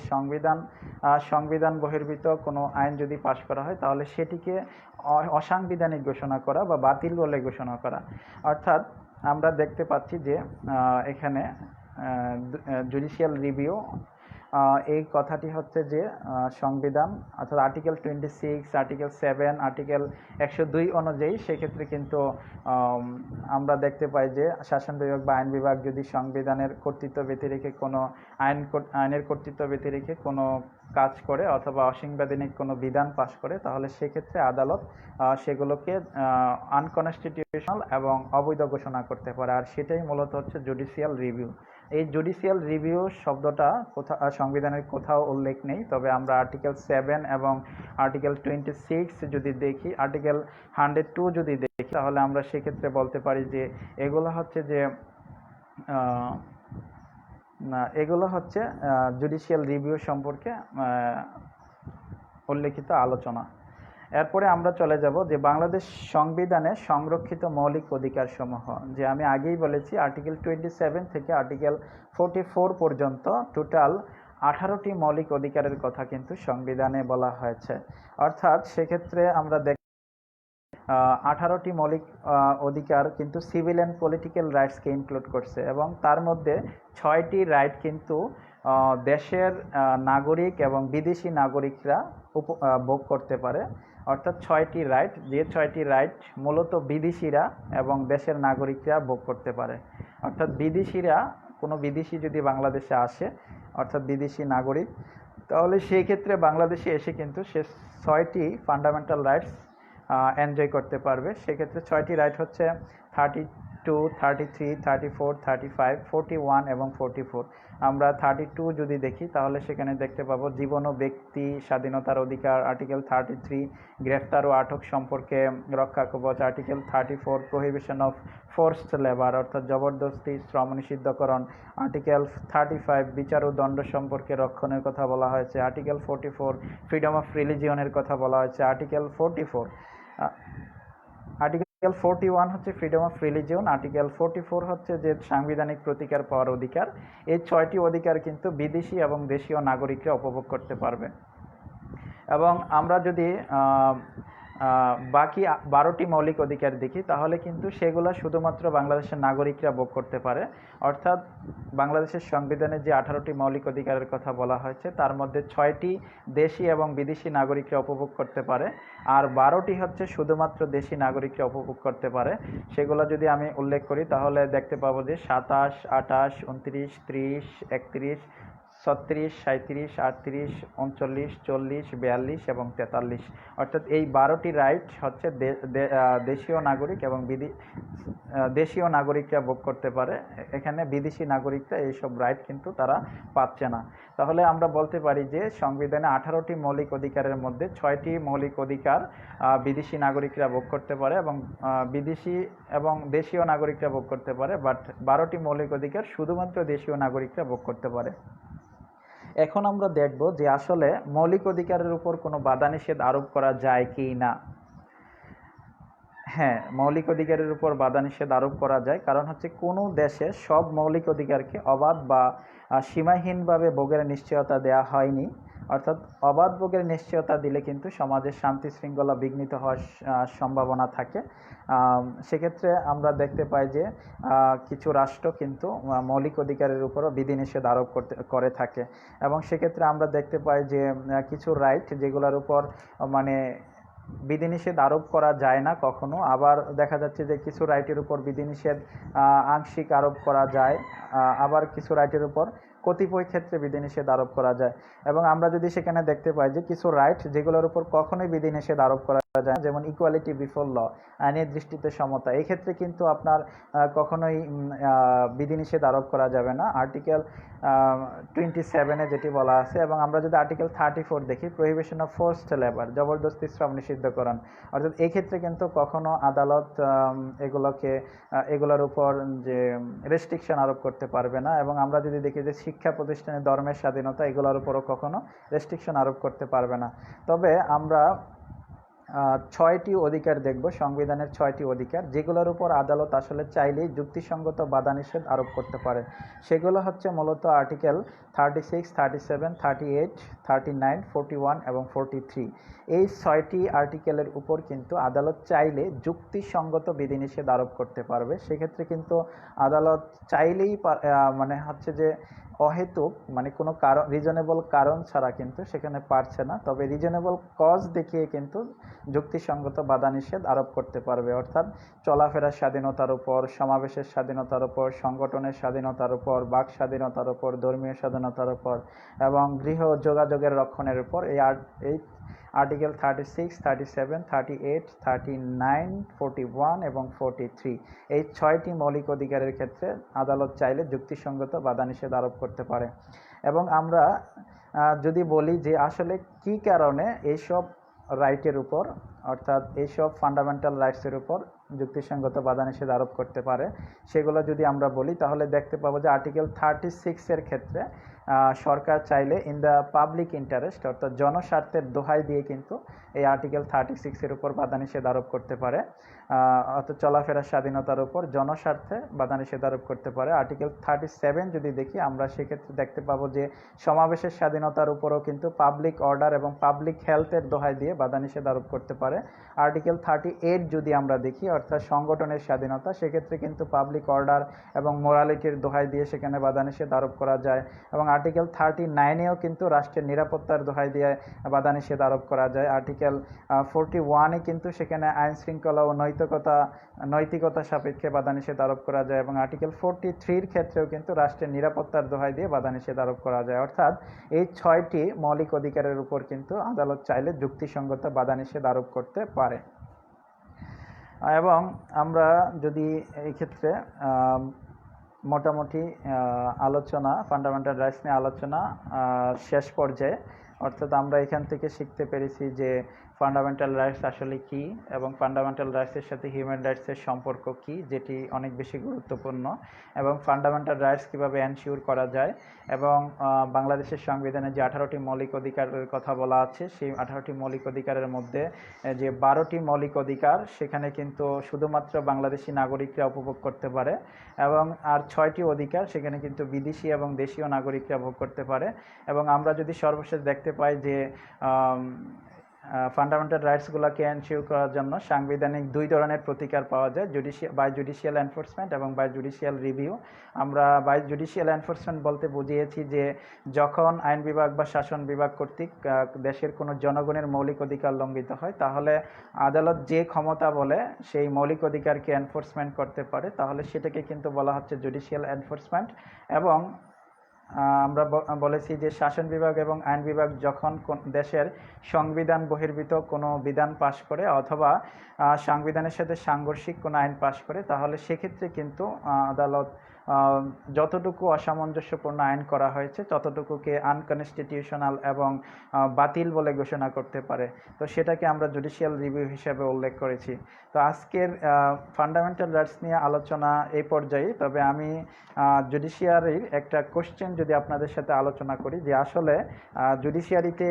সংবিধান বহির্ভূত কোনো আইন যদি পাশ করা হয় তাহলে সেটিকে অসাংবিধানিক ঘোষণা করা বা বাতিল বলে ঘোষণা করা। অর্থাৎ আমরা দেখতে পাচ্ছি যে এখানে জুডিশিয়াল রিভিউ এই কথাটি হচ্ছে যে সংবিধান অর্থাৎ আর্টিকেল 26, আর্টিকেল 7, আর্টিকেল 102 অনুযায়ী সেক্ষেত্রে কিন্তু আমরা দেখতে পাই যে শাসন বিভাগ বা আইন বিভাগ যদি সংবিধানের কর্তৃত্ব ব্যতিরেখে কোনো আইনের কর্তৃত্ব ব্যতিরেখে কোনো কাজ করে অথবা অসাংবিধানিক কোনো বিধান পাশ করে তাহলে সেক্ষেত্রে আদালত সেগুলোকে আনকনস্টিটিউশনাল এবং অবৈধ ঘোষণা করতে পারে। আর সেটাই মূলত হচ্ছে জুডিশিয়াল রিভিউ। এই জুডিশিয়াল রিভিউ শব্দটা সংবিধানের কোথাও উল্লেখ নেই, তবে আমরা আর্টিকেল 7 এবং আর্টিকেল 26 যদি দেখি, আর্টিকেল 102 যদি দেখি তাহলে আমরা সেক্ষেত্রে বলতে পারি যে এগুলো হচ্ছে জুডিশিয়াল রিভিউ সম্পর্কে উল্লেখিত আলোচনা। এরপরে আমরা চলে যাব যে বাংলাদেশ সংবিধানে সংরক্ষিত মৌলিক অধিকারসমূহ, যে আমি আগেই বলেছি আর্টিকেল 27 থেকে আর্টিকেল 44 পর্যন্ত টোটাল 18টি মৌলিক অধিকারের কথা কিন্তু সংবিধানে বলা হয়েছে। অর্থাৎ সেক্ষেত্রে আমরা 18টি মৌলিক অধিকার কিন্তু সিভিল অ্যান্ড পলিটিক্যাল রাইটসকে ইনক্লুড করছে এবং তার মধ্যে 6টি রাইট কিন্তু দেশের নাগরিক এবং বিদেশি নাগরিকরা ভোগ করতে পারে। অর্থাৎ 6টি রাইট, যে 6টি রাইট মূলত বিদেশিরা এবং দেশের নাগরিকরা ভোগ করতে পারে। অর্থাৎ কোনো বিদেশি যদি বাংলাদেশে আসে অর্থাৎ বিদেশি নাগরিক, তাহলে সেই ক্ষেত্রে বাংলাদেশে এসে কিন্তু সে 6টি ফান্ডামেন্টাল রাইটস এনজয় করতে পারবে। সেক্ষেত্রে 6টি রাইট হচ্ছে 32, 33, 34, 35, 41 এবং 44। আমরা 32 যদি দেখি তাহলে সেখানে দেখতে পাবো জীবন ও ব্যক্তি স্বাধীনতার অধিকার, আর্টিকেল 33 গ্রেফতার ও আটক সম্পর্কে রক্ষা কবচ, article 34 prohibition of forced labour অর্থাৎ জবরদস্তি শ্রম নিষিদ্ধকরণ, আর্টিকেল 35 বিচার ও দণ্ড সম্পর্কে রক্ষণের কথা বলা হয়েছে, আর্টিকেল 44 ফ্রিডম অফ রিলিজিয়নের কথা বলা হয়েছে, আর্টিকেল 41 হচ্ছে ফ্রিডম অফ রিলিজিয়ন, আর্টিকেল 44 হচ্ছে যে সাংবিধানিক প্রতিকার পাওয়ার অধিকার। এই 6টি অধিকার কিন্তু বিদেশি এবং দেশীয় নাগরিকরা উপভোগ করতে পারবে। এবং আমরা যদি বাকি 12টি মৌলিক অধিকার দেখি তাহলে কিন্তু সেগুলো শুধুমাত্র বাংলাদেশের নাগরিকরা ভোগ করতে পারে। অর্থাৎ বাংলাদেশের সংবিধানে যে 18টি মৌলিক অধিকারের কথা বলা হয়েছে তার মধ্যে 6টি দেশি এবং বিদেশি নাগরিকরা উপভোগ করতে পারে, আর 12টি হচ্ছে শুধুমাত্র দেশি নাগরিকরা উপভোগ করতে পারে। সেগুলো যদি আমি উল্লেখ করি তাহলে দেখতে পাবো যে 27, 28, 29, 30, 31, 36, 37, 38, 39, 40, 42 এবং 43। অর্থাৎ এই 12টি রাইট হচ্ছে দেশীয় নাগরিক এবং দেশীয় নাগরিকরা ভোগ করতে পারে। এখানে বিদেশি নাগরিকরা এইসব রাইট কিন্তু তারা পাচ্ছে না। তাহলে আমরা বলতে পারি যে সংবিধানে 18টি মৌলিক অধিকারের মধ্যে 6টি মৌলিক অধিকার বিদেশি নাগরিকরা ভোগ করতে পারে এবং বিদেশি এবং দেশীয় নাগরিকরা ভোগ করতে পারে, বাট 12টি মৌলিক অধিকার শুধুমাত্র দেশীয় নাগরিকরা ভোগ করতে পারে। এখন আমরা দেখব যে আসলে মৌলিক অধিকারের উপর কোনো বাধা নিষেধ আরোপ করা যায় কি না। হ্যাঁ, মৌলিক অধিকারের উপর বাধা নিষেধ আরোপ করা যায়, কারণ হচ্ছে কোনো দেশে সব মৌলিক অধিকারকে অবাধ বা সীমাহীনভাবে ভোগের নিশ্চয়তা দেওয়া হয়নি। অর্থাৎ অবাধ ভোগের নিশ্চয়তা দিলে কিন্তু সমাজের শান্তি শৃঙ্খলা বিঘ্নিত হওয়ার সম্ভাবনা থাকে। সেক্ষেত্রে আমরা দেখতে পাই যে কিছু রাষ্ট্র কিন্তু মৌলিক অধিকারের উপরও বিধিনিষেধ আরোপ করে থাকে, এবং সেক্ষেত্রে আমরা দেখতে পাই যে কিছু রাইট যেগুলোর উপর মানে বিধিনিষেধ আরোপ করা যায় না কখনো, আবার দেখা যাচ্ছে যে কিছু রাইটের উপর বিধিনিষেধ আংশিক আরোপ করা যায়, আবার কিছু রাইটের উপর কতিপয় ক্ষেত্রে বিধিনিষেধ আরোপ করা যায়। এবং আমরা যদি সেখানে দেখতে পাই যে কিছু রাইট যেগুলোর উপর কখনোই বিধিনিষেধ আরোপ করা যায়, যেমন ইকুয়ালিটি বিফোর ল, আইনের দৃষ্টিতে সমতা, এই ক্ষেত্রে কিন্তু আপনার কখনোই বিধিনিষেধ আরোপ করা যাবে না। আর্টিকেল 27-এ যেটি বলা আছে, এবং আমরা যদি আর্টিকেল 34 দেখি, প্রহিবিশন অফ ফোর্সড লেবার, জবরদস্তি শ্রম নিষিদ্ধকরণ, অর্থাৎ এই ক্ষেত্রে কিন্তু কখনো আদালত এগুলোর উপর যে রেস্ট্রিকশন আরোপ করতে পারবে না। এবং আমরা যদি দেখি যে শিক্ষা প্রতিষ্ঠানে ধর্মের স্বাধীনতা, এগুলোর উপরও কখনো রেস্ট্রিকশন আরোপ করতে পারবে না। তবে আমরা 6টি অধিকার দেখব, সংবিধানের 6টি অধিকার, যেগুলোর উপর আদালত আসলে চাইলেই যুক্তিসঙ্গত বাধানিষেধ আরোপ করতে পারে। সেগুলো হচ্ছে মূলত আর্টিকেল 36, 37, 38, 39, 41 এবং 43। এই 6টি আর্টিকেলের উপর কিন্তু আদালত চাইলে যুক্তিসঙ্গত বিধিনিষেধ আরোপ করতে পারবে। সেক্ষেত্রে কিন্তু আদালত চাইলেই মানে হচ্ছে যে অহেতুক মানে কোনো কারণ, রিজনেবল কারণ ছাড়া কিন্তু সেখানে পারছে না। তবে রিজনেবল কজ দেখিয়ে কিন্তু যুক্তিসঙ্গত বাধানিষেধ আরোপ করতে পারবে। অর্থাৎ চলাফেরার স্বাধীনতার উপর, সমাবেশের স্বাধীনতার উপর, সংগঠনের স্বাধীনতার উপর, বাক স্বাধীনতার উপর, ধর্মীয় স্বাধীনতার উপর এবং গৃহ যোগাযোগের রক্ষণের উপর এই আর্টিকেল 36, 37, 38, 39, 41 এবং 43, এই 6টি মৌলিক অধিকারের ক্ষেত্রে আদালত চাইলে যুক্তিসঙ্গত বাধানিষেধ আরোপ করতে পারে। এবং আমরা যদি বলি যে আসলে কি কারণে এইসব রাইটের উপর, অর্থাৎ এইসব ফান্ডামেন্টাল রাইটসের উপর যুক্তিসঙ্গত বাধানিষেধ আরোপ করতে পারে, সেগুলো যদি আমরা বলি তাহলে দেখতে পাবো যে আর্টিকেল 36-এর ক্ষেত্রে সরকার চাইলে ইন দ্য পাবলিক ইন্টারেস্ট, অর্থাৎ জনস্বার্থের দোহাই দিয়ে কিন্তু এই আর্টিকেল 36-এর উপর বাধানিষেধ আরোপ করতে পারে। অর্থাৎ চলাফেরার স্বাধীনতার উপর জনস্বার্থে বাধানিষেধ আরোপ করতে পারে। আর্টিকেল 37 যদি দেখি আমরা, সেক্ষেত্রে দেখতে পাবো যে সমাবেশের স্বাধীনতার উপরও কিন্তু পাবলিক অর্ডার এবং পাবলিক হেলথের দোহাই দিয়ে বাধানিষেধ আরোপ করতে পারে। আর্টিকেল 38 যদি আমরা দেখি, অর্থাৎ সংগঠনের স্বাধীনতা, সেক্ষেত্রে কিন্তু পাবলিক অর্ডার এবং মোরালিটির দোহাই দিয়ে সেখানে বাধানিষেধ আরোপ করা যায়। এবং আর্টিকেল 39-এও কিন্তু রাষ্ট্রের নিরাপত্তার দোহাই দিয়ে বাধানিষেধ আরোপ করা যায়। আর্টিকেল 41-এ কিন্তু সেখানে আইন শৃঙ্খলা ও নৈতিকতা সাপেক্ষে বাধানিষেধ আরোপ করা যায়। এবং আর্টিকেল 43-র ক্ষেত্রেও কিন্তু রাষ্ট্রের নিরাপত্তার দোহাই দিয়ে বাধানিষেধ আরোপ করা যায়। অর্থাৎ এই 6টি মৌলিক অধিকারের উপর কিন্তু আদালত চাইলে যুক্তিসঙ্গত বাধানিষেধ আরোপ করতে পারে। এবং আমরা যদি এই ক্ষেত্রে মোটামুটি আলোচনা, ফান্ডামেন্টাল রাইটস নিয়ে আলোচনা শেষ পর্যায়ে, অর্থাৎ আমরা এখান থেকে শিখতে পেরেছি যে ফান্ডামেন্টাল রাইটস আসলে কি, এবং ফান্ডামেন্টাল রাইটসের সাথে হিউম্যান রাইটসের সম্পর্ক কি, যেটি অনেক বেশি গুরুত্বপূর্ণ, এবং ফান্ডামেন্টাল রাইটস কীভাবে এনশিওর করা যায়, এবং বাংলাদেশের সংবিধানে যে 18টি মৌলিক অধিকারের কথা বলা আছে, সেই 18টি মৌলিক অধিকারের মধ্যে যে 12টি মৌলিক অধিকার সেখানে কিন্তু শুধুমাত্র বাংলাদেশি নাগরিকরা উপভোগ করতে পারে, এবং আর 6টি অধিকার সেখানে কিন্তু বিদেশি এবং দেশীয় নাগরিকরা ভোগ করতে পারে। এবং আমরা যদি সর্বশেষ দেখতে পাই যে ফান্ডামেন্টাল রাইটসগুলোকে এনশিওর করার জন্য সাংবিধানিক 2 ধরনের প্রতিকার পাওয়া যায়, বাই জুডিশিয়াল এনফোর্সমেন্ট এবং বাই জুডিশিয়াল রিভিউ। আমরা বাই জুডিশিয়াল এনফোর্সমেন্ট বলতে বুঝিয়েছি যে যখন আইন বিভাগ বা শাসন বিভাগ কর্তৃক দেশের কোনো জনগণের মৌলিক অধিকার লঙ্ঘিত হয়, তাহলে আদালত যে ক্ষমতা বলে সেই মৌলিক অধিকারকে এনফোর্সমেন্ট করতে পারে, তাহলে সেটাকে কিন্তু বলা হচ্ছে জুডিশিয়াল এনফোর্সমেন্ট। এবং আমরা বলেছি যে শাসন বিভাগ এবং আইন বিভাগ যখন দেশের সংবিধান বহির্ভূত কোনো বিধান পাশ করে অথবা সংবিধানের সাথে সাংঘর্ষিক কোনো আইন পাশ করে, তাহলে সেক্ষেত্রে কিন্তু আদালত যতটুকু অসামঞ্জস্যপূর্ণ আইন করা হয়েছে ততটুকুকে আনকনস্টিটিউশনাল এবং বাতিল বলে ঘোষণা করতে পারে। তো সেটাকে আমরা জুডিশিয়াল রিভিউ হিসেবে উল্লেখ করেছি। তো আজকের ফান্ডামেন্টাল রাইটস নিয়ে আলোচনা এই পর্যায়ে। তবে আমি জুডিশিয়ারির একটা কোশ্চেন যদি আপনাদের সাথে আলোচনা করি যে আসলে জুডিশিয়ারিতে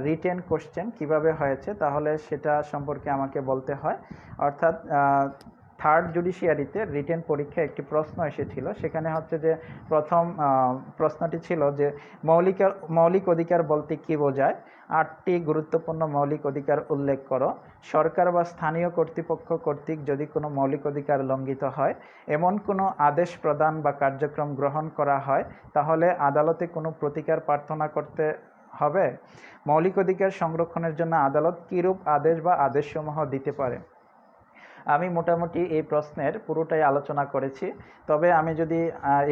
রিটেন কোশ্চেন কিভাবে হয়েছে, তাহলে সেটা সম্পর্কে আমাকে বলতে হয়। অর্থাৎ থার্ড জুডিশিয়ারিতে রিটেন পরীক্ষায় একটি প্রশ্ন এসেছিল। সেখানে হচ্ছে যে প্রথম প্রশ্নটি ছিল যে মৌলিক অধিকার বলতে কী বোঝায়, 8টি গুরুত্বপূর্ণ মৌলিক অধিকার উল্লেখ করো। সরকার বা স্থানীয় কর্তৃপক্ষ কর্তৃক যদি কোনো মৌলিক অধিকার লঙ্ঘিত হয়, এমন কোনো আদেশ প্রদান বা কার্যক্রম গ্রহণ করা হয়, তাহলে আদালতে কোনো প্রতিকার প্রার্থনা করতে হবে। মৌলিক অধিকার সংরক্ষণের জন্য আদালত কীরূপ আদেশ বা আদেশসমূহ দিতে পারে। আমি মোটামুটি এই প্রশ্নের পুরোটাই আলোচনা করেছি। তবে আমি যদি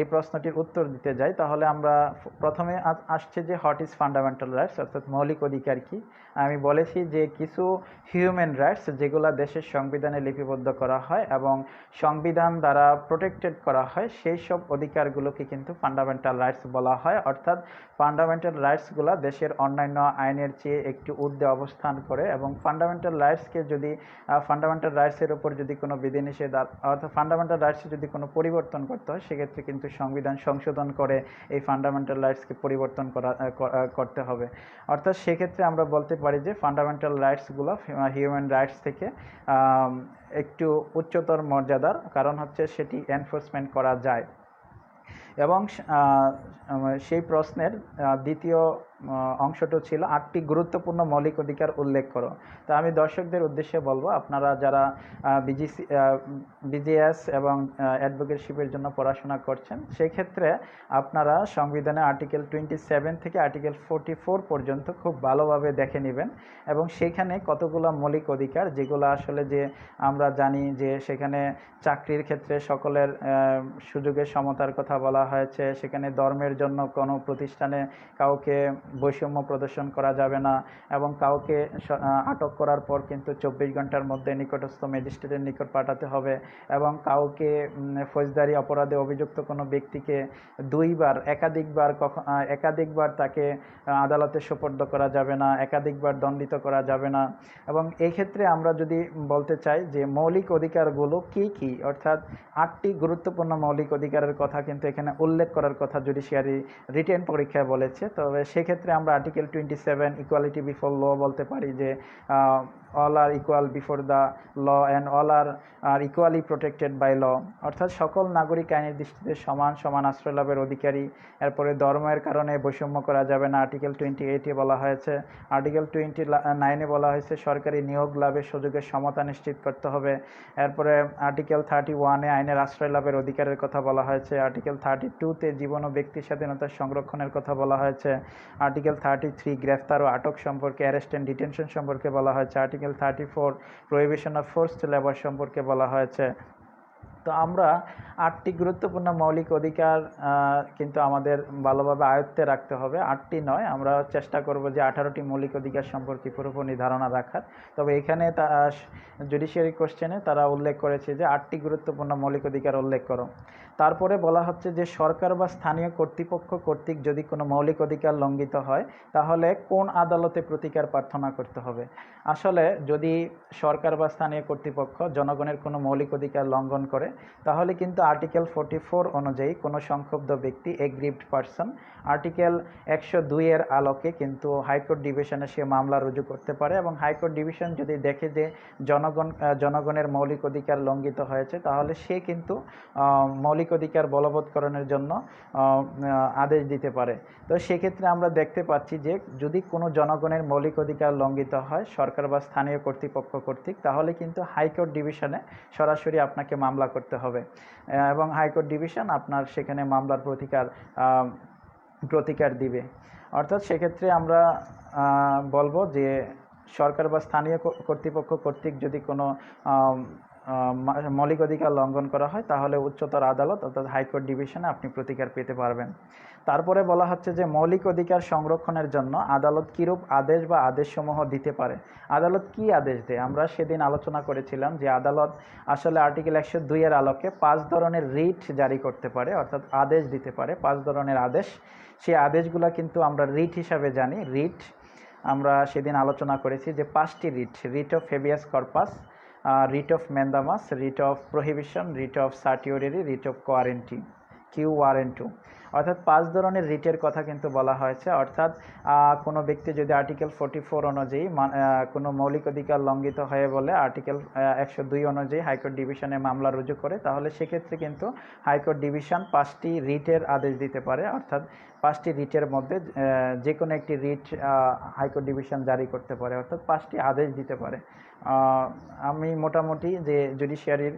এই প্রশ্নটির উত্তর দিতে যাই, তাহলে আমরা প্রথমে আসছে যে হোয়াট ইজ ফান্ডামেন্টাল রাইটস, অর্থাৎ মৌলিক অধিকার কি। আমি বলেছি যে কিছু হিউম্যান রাইটস যেগুলো দেশের সংবিধানে লিপিবদ্ধ করা হয় এবং সংবিধান দ্বারা প্রোটেক্টেড করা হয়, সেই সব অধিকারগুলোকে কিন্তু ফান্ডামেন্টাল রাইটস বলা হয়। অর্থাৎ ফান্ডামেন্টাল রাইটসগুলো দেশের অন্যান্য আইনের চেয়ে একটু ঊর্ধ্বে অবস্থান করে, এবং ফান্ডামেন্টাল রাইটসকে যদি ফান্ডামেন্টাল রাইটসের উপর যদি কোনো বিধিনিষেধ অর্থাৎ ফান্ডামেন্টাল রাইটসে যদি কোনো পরিবর্তন করতে হয়, সেক্ষেত্রে কিন্তু সংবিধান সংশোধন করে এই ফান্ডামেন্টাল রাইটসকে পরিবর্তন করতে হবে। অর্থাৎ সেক্ষেত্রে আমরা বলতে পারি যে ফান্ডামেন্টাল রাইটসগুলো হিউম্যান রাইটস থেকে একটু উচ্চতর মর্যাদার, কারণ হচ্ছে সেটি এনফোর্সমেন্ট করা যায়। এবং সেই প্রশ্নের দ্বিতীয় অংশটা ছিল 8টি গুরুত্বপূর্ণ মৌলিক অধিকার উল্লেখ করো। তা আমি দর্শকদের উদ্দেশ্যে বলবো, আপনারা যারা বিজিএস এবং অ্যাডভোকেটশিপের জন্য পড়াশোনা করছেন, সেই ক্ষেত্রে আপনারা সংবিধানে আর্টিকেল 27 থেকে আর্টিকেল 44 পর্যন্ত খুব ভালোভাবে দেখে নেবেন। এবং সেইখানে কতগুলো মৌলিক অধিকার, যেগুলো আসলে যে আমরা জানি যে সেখানে চাকরির ক্ষেত্রে সকলের সুযোগের সমতার কথা বলা হয়েছে, সেখানে ধর্মের জন্য কোনো প্রতিষ্ঠানে কাউকে বৈষম্য প্রদর্শন করা যাবে না, এবং কাউকে আটক করার পর কিন্তু 24 ঘন্টার মধ্যে নিকটস্থ ম্যাজিস্ট্রেটের নিকট পাঠাতে হবে, এবং কাউকে ফৌজদারি অপরাধে অভিযুক্ত কোনো ব্যক্তিকে একাধিকবার তাকে আদালতে সোপর্দ করা যাবে না, একাধিকবার দণ্ডিত করা যাবে না। এবং এই ক্ষেত্রে আমরা যদি বলতে চাই যে মৌলিক অধিকারগুলো কি কি, অর্থাৎ 8টি গুরুত্বপূর্ণ মৌলিক অধিকারের কথা কিন্তু এখানে উল্লেখ করার কথা জুডিশিয়ারি রিটেন পরীক্ষায় বলেছে। তবে সেক্ষেত্রে আমরা আর্টিকেল 27 ইকুয়ালিটি বিফোর ল বলতে পারি, যে all are equal before the law and all are equally protected by law, অর্থাৎ সকল নাগরিক আইনের দৃষ্টিতে সমান আশ্রয় লাভের অধিকারী। এরপরে ধর্মের কারণে বৈষম্য করা যাবে না, আর্টিকেল 28-এ বলা হয়েছে। আর্টিকেল 29-এ বলা হয়েছে সরকারি নিয়োগ লাভের সুযোগের সমতা নিশ্চিত করতে হবে। এরপরে আর্টিকেল 31-এ আইনের আশ্রয় লাভের অধিকারের কথা বলা হয়েছে। আর্টিকেল 32-তে জীবন ও ব্যক্তি স্বাধীনতার সংরক্ষণের কথা বলা হয়েছে। আর্টিকেল 33 গ্রেফতার ও আটক সম্পর্কে, অ্যারেস্ট অ্যান্ড ডিটেনশন সম্পর্কে বলা হয়েছে। Article 34 prohibition of forced labour সম্পর্কে বলা হয়েছে। তো আমরা 8টি গুরুত্বপূর্ণ মৌলিক অধিকার কিন্তু আমাদের ভালোভাবে আয়ত্তে রাখতে হবে। 8টি নয়, আমরা চেষ্টা করব যে 18টি মৌলিক অধিকার সম্পর্কে পুরোপুরি ধারণা রাখার। তবে এখানে জুডিশিয়ারি কোশ্চেনে তারা উল্লেখ করেছে যে 8টি গুরুত্বপূর্ণ মৌলিক অধিকার উল্লেখ করো। তারপরে বলা হচ্ছে যে সরকার বা স্থানীয় কর্তৃপক্ষ কর্তৃক যদি কোনো মৌলিক অধিকার লঙ্ঘিত হয়, তাহলে কোন আদালতে প্রতিকার প্রার্থনা করতে হবে। আসলে যদি সরকার বা স্থানীয় কর্তৃপক্ষ জনগণের কোনো মৌলিক অধিকার লঙ্ঘন করে, তাহলে কিন্তু আর্টিকেল 44 অনুযায়ী কোনো সংক্ষুব্ধ ব্যক্তি, এগ্রিভড পারসন, আর্টিকেল 102-এর আলোকে কিন্তু হাইকোর্ট ডিভিশনে সে মামলা রুজু করতে পারে। এবং হাইকোর্ট ডিভিশন যদি দেখে যে জনগণের মৌলিক অধিকার লঙ্ঘিত হয়েছে, তাহলে সে কিন্তু মৌলিক অধিকার বলবৎকরণের জন্য আদেশ দিতে পারে। তো সেক্ষেত্রে আমরা দেখতে পাচ্ছি যে যদি কোনো জনগণের মৌলিক অধিকার লঙ্ঘিত হয় সরকার বা স্থানীয় কর্তৃপক্ষ কর্তৃক, তাহলে কিন্তু হাইকোর্ট ডিভিশনে সরাসরি আপনাকে মামলা করতে হবে, এবং হাইকোর্ট ডিভিশন আপনার সেখানে মামলার প্রতিকার দিবে। অর্থাৎ সেক্ষেত্রে আমরা বলবো যে সরকার বা স্থানীয় কর্তৃপক্ষ কর্তৃক যদি কোনো মৌলিক অধিকার লঙ্ঘন করা হয়, তাহলে উচ্চতর আদালত অর্থাৎ হাইকোর্ট ডিভিশনে আপনি প্রতিকার পেতে পারবেন। তারপরে বলা হচ্ছে যে মৌলিক অধিকার সংরক্ষণের জন্য আদালত কিরূপ আদেশ বা আদেশসমূহ দিতে পারে। আদালত কি আদেশ দেয়? আমরা সেদিন আলোচনা করেছিলাম যে আদালত আসলে আর্টিকেল 102-এর আলোকে 5 ধরনের রিট জারি করতে পারে, অর্থাৎ আদেশ দিতে পারে 5 ধরনের আদেশ। সেই আদেশগুলো কিন্তু আমরা রিট হিসাবে জানি। রিট আমরা সেদিন আলোচনা করেছি যে 5টি writ of habeas corpus, writ of mandamus, writ of prohibition, writ of certiorari, writ of quo warranto, quo warranto. অর্থাৎ 5 ধরনের রিটের কথা কিন্তু বলা হয়েছে। অর্থাৎ কোনো ব্যক্তি যদি আর্টিকেল 44 অনুযায়ী কোনো মৌলিক অধিকার লঙ্ঘিত হয়ে বলে আর্টিকেল 102 অনুযায়ী হাইকোর্ট ডিভিশনে মামলা রুজু করে, তাহলে সেক্ষেত্রে কিন্তু হাইকোর্ট ডিভিশন 5টি রিটের আদেশ দিতে পারে। অর্থাৎ 5টি রিটের মধ্যে যে কোনো একটি রিট হাইকোর্ট ডিভিশন জারি করতে পারে, অর্থাৎ 5টি আদেশ দিতে পারে। আমি মোটামুটি যে জুডিশিয়ারির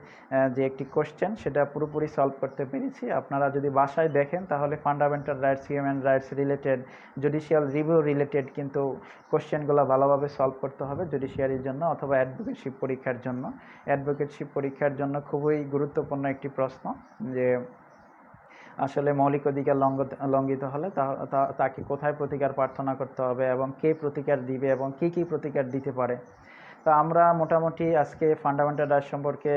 যে একটি কোশ্চেন সেটা পুরোপুরি সলভ করতে পেরেছি। আপনারা যদি বাসায় দেখেন তাহলে fundamental rights, human rights related, judicial review related কিন্তু কোশ্চেনগুলো ভালোভাবে সলভ করতে হবে জুডিশিয়ারির জন্য অথবা অ্যাডভোকেটশিপ পরীক্ষার জন্য। অ্যাডভোকেটশিপ পরীক্ষার জন্য খুবই গুরুত্বপূর্ণ একটি প্রশ্ন যে আসলে মৌলিক অধিকার লঙ্ঘিত হলে তাকে কোথায় প্রতিকার প্রার্থনা করতে হবে এবং কে প্রতিকার দিবে এবং কী কী প্রতিকার দিতে পারে। তো আমরা মোটামুটি আজকে ফান্ডামেন্টাল রাইটস সম্পর্কে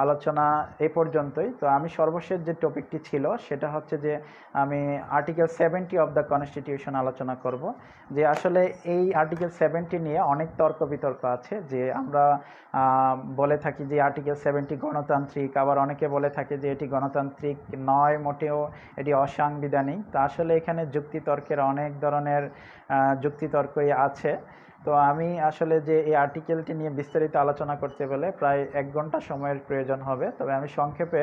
আলোচনা এ পর্যন্তই। তো আমি সর্বশেষ যে টপিকটি ছিল সেটা হচ্ছে যে আমি আর্টিকেল 70 অফ দ্য কনস্টিটিউশন আলোচনা করব, যে আসলে এই আর্টিকেল 70 নিয়ে অনেক তর্ক বিতর্ক আছে। যে আমরা বলে থাকি যে আর্টিকেল 70 গণতান্ত্রিক, আবার অনেকে বলে থাকে যে এটি গণতান্ত্রিক নয়, মোটেও এটি অসাংবিধানিক। তো আসলে এখানে যুক্তিতর্কের অনেক ধরনের যুক্তিতর্কই আছে। তো আমি আসলে যে এই আর্টিকেলটি নিয়ে বিস্তারিত আলোচনা করতে গেলে প্রায় 1 ঘন্টা সময়ের প্রয়োজন হবে। তবে আমি সংক্ষেপে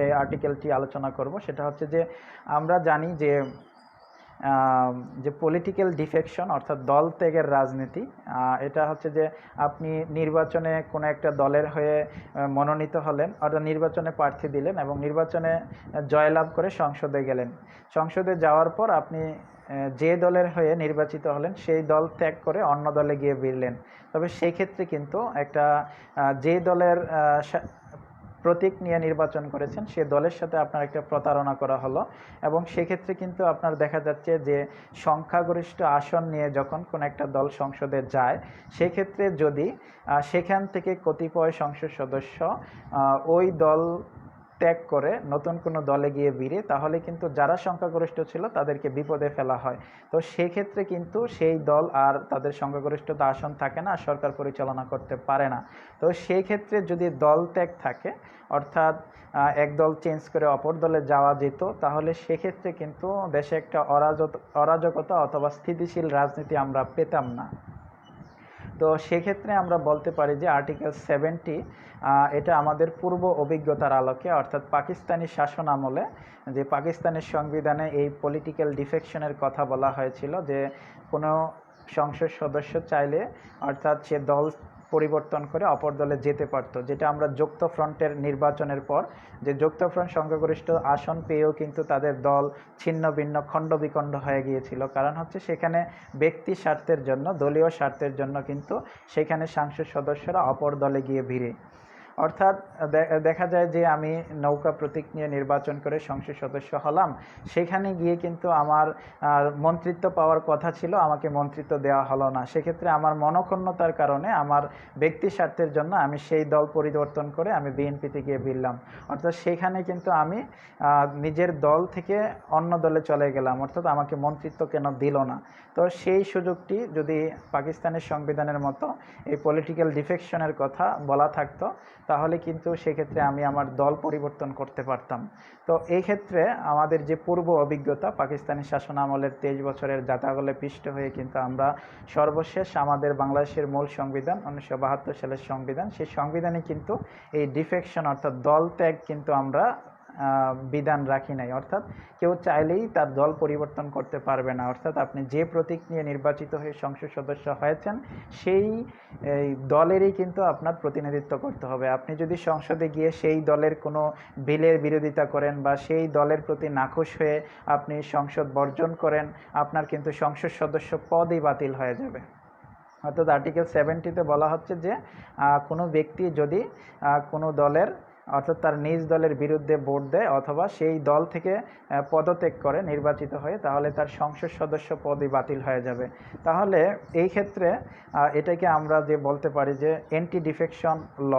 এই আর্টিকেলটি আলোচনা করব। সেটা হচ্ছে যে আমরা জানি যে পলিটিক্যাল ডিফেকশন অর্থাৎ দল ত্যাগের রাজনীতি, এটা হচ্ছে যে আপনি নির্বাচনে কোনো একটা দলের হয়ে মনোনীত হলেন, অর্থাৎ নির্বাচনে প্রার্থী দিলেন এবং নির্বাচনে জয়লাভ করে সংসদে গেলেন। সংসদে যাওয়ার পর আপনি যে দলের হয়ে নির্বাচিত হলেন সেই দল ত্যাগ করে অন্য দলে গিয়ে ভিড়লেন। তবে সেই ক্ষেত্রে কিন্তু একটা যে দলের প্রতীক নিয়ে নির্বাচন করেছেন সে দলের সাথে আপনার একটা প্রতারণা করা হলো এবং সেক্ষেত্রে কিন্তু আপনার দেখা যাচ্ছে যে সংখ্যাগরিষ্ঠ আসন নিয়ে যখন কোন একটা দল সংসদে যায়, সেক্ষেত্রে যদি সেখান থেকে কতিপয় সংসদ সদস্য ওই দল ত্যাগ করে নতুন কোনো দলে গিয়ে ভিড়ে, তাহলে কিন্তু যারা সংখ্যাগরিষ্ঠ ছিল তাদেরকে বিপদে ফেলা হয়। তো সেক্ষেত্রে কিন্তু সেই দল আর তাদের সংখ্যাগরিষ্ঠতা আসন থাকে না, সরকার পরিচালনা করতে পারে না। তো সেই ক্ষেত্রে যদি দল ত্যাগ থাকে, অর্থাৎ এক দল চেঞ্জ করে অপর দলে যাওয়া যেত, তাহলে সেক্ষেত্রে কিন্তু দেশে একটা অরাজকতা অথবা স্থিতিশীল রাজনীতি আমরা পেতাম না। তো সেক্ষেত্রে আমরা বলতে পারি যে আর্টিকেল 70 এটা আমাদের পূর্ব অভিজ্ঞতার আলোকে, অর্থাৎ পাকিস্তানি শাসন আমলে যে পাকিস্তানের সংবিধানে এই পলিটিক্যাল ডিফেকশনের কথা বলা হয়েছিল, যে কোনো সংসদ সদস্য চাইলে অর্থাৎ সে দল পরিবর্তন করে অপর দলে যেতে পারতো, যেটা আমরা যুক্ত ফ্রন্টের নির্বাচনের পর যে যুক্ত ফ্রন্ট সংখ্যাগরিষ্ঠ আসন পেয়েও কিন্তু তাদের দল ছিন্ন ভিন্ন খণ্ড বিখণ্ড হয়ে গিয়েছিল। কারণ হচ্ছে সেখানে ব্যক্তি স্বার্থের জন্য, দলীয় স্বার্থের জন্য কিন্তু সেখানে সংসদ সদস্যরা অপর দলে গিয়ে ভিড়ে। অর্থাৎ দেখা যায় যে আমি নৌকা প্রতীক নিয়ে নির্বাচন করে সংসদ সদস্য হলাম, সেখানে গিয়ে কিন্তু আমার মন্ত্রিত্ব পাওয়ার কথা ছিল, আমাকে মন্ত্রিত্ব দেওয়া হলো না। সেক্ষেত্রে আমার মনক্ষুণ্ণতার কারণে আমার ব্যক্তি স্বার্থের জন্য আমি সেই দল পরিবর্তন করে আমি বিএনপিতে গিয়ে ভিড়লাম। অর্থাৎ সেখানে কিন্তু আমি নিজের দল থেকে অন্য দলে চলে গেলাম, অর্থাৎ আমাকে মন্ত্রিত্ব কেন দিল না। তো সেই সুযোগটি যদি পাকিস্তানের সংবিধানের মতো এই পলিটিক্যাল ডিফেকশনের কথা বলা থাকতো, তাহলে কিন্তু সেক্ষেত্রে আমি আমার দল পরিবর্তন করতে পারতাম। তো এই ক্ষেত্রে আমাদের যে পূর্ব অভিজ্ঞতা পাকিস্তানি শাসন আমলের 23 বছরের যাতাগলে পিষ্ট হয়ে কিন্তু আমরা সর্বশেষ আমাদের বাংলাদেশের মূল সংবিধান 1972 সালের সংবিধান, সেই সংবিধানে কিন্তু এই ডিফেকশন অর্থাৎ দল ত্যাগ কিন্তু আমরা বিধান রাখি নাই। অর্থাৎ কেউ চাইলেই তার দল পরিবর্তন করতে পারবে না। অর্থাৎ আপনি যে প্রতীক নিয়ে নির্বাচিত হয়ে সংসদ সদস্য হয়েছেন সেই দলেরই কিন্তু আপনার প্রতিনিধিত্ব করতে হবে। আপনি যদি সংসদে গিয়ে সেই দলের কোনো বিলের বিরোধিতা করেন বা সেই দলের প্রতি নাখুশ হয়ে আপনি সংসদ বর্জন করেন, আপনার কিন্তু সংসদ সদস্য পদই বাতিল হয়ে যাবে। অর্থাৎ আর্টিকেল 70-তে বলা হচ্ছে যে কোনো ব্যক্তি যদি কোনো দলের অর্থাৎ তার নিজ দলের বিরুদ্ধে ভোট দেয় অথবা সেই দল থেকে পদত্যাগ করে নির্বাচিত হয়ে, তাহলে তার সংসদ সদস্য পদই বাতিল হয়ে যাবে। তাহলে এই ক্ষেত্রে এটাকে আমরা যে বলতে পারি যে অ্যান্টি ডিফেকশন ল,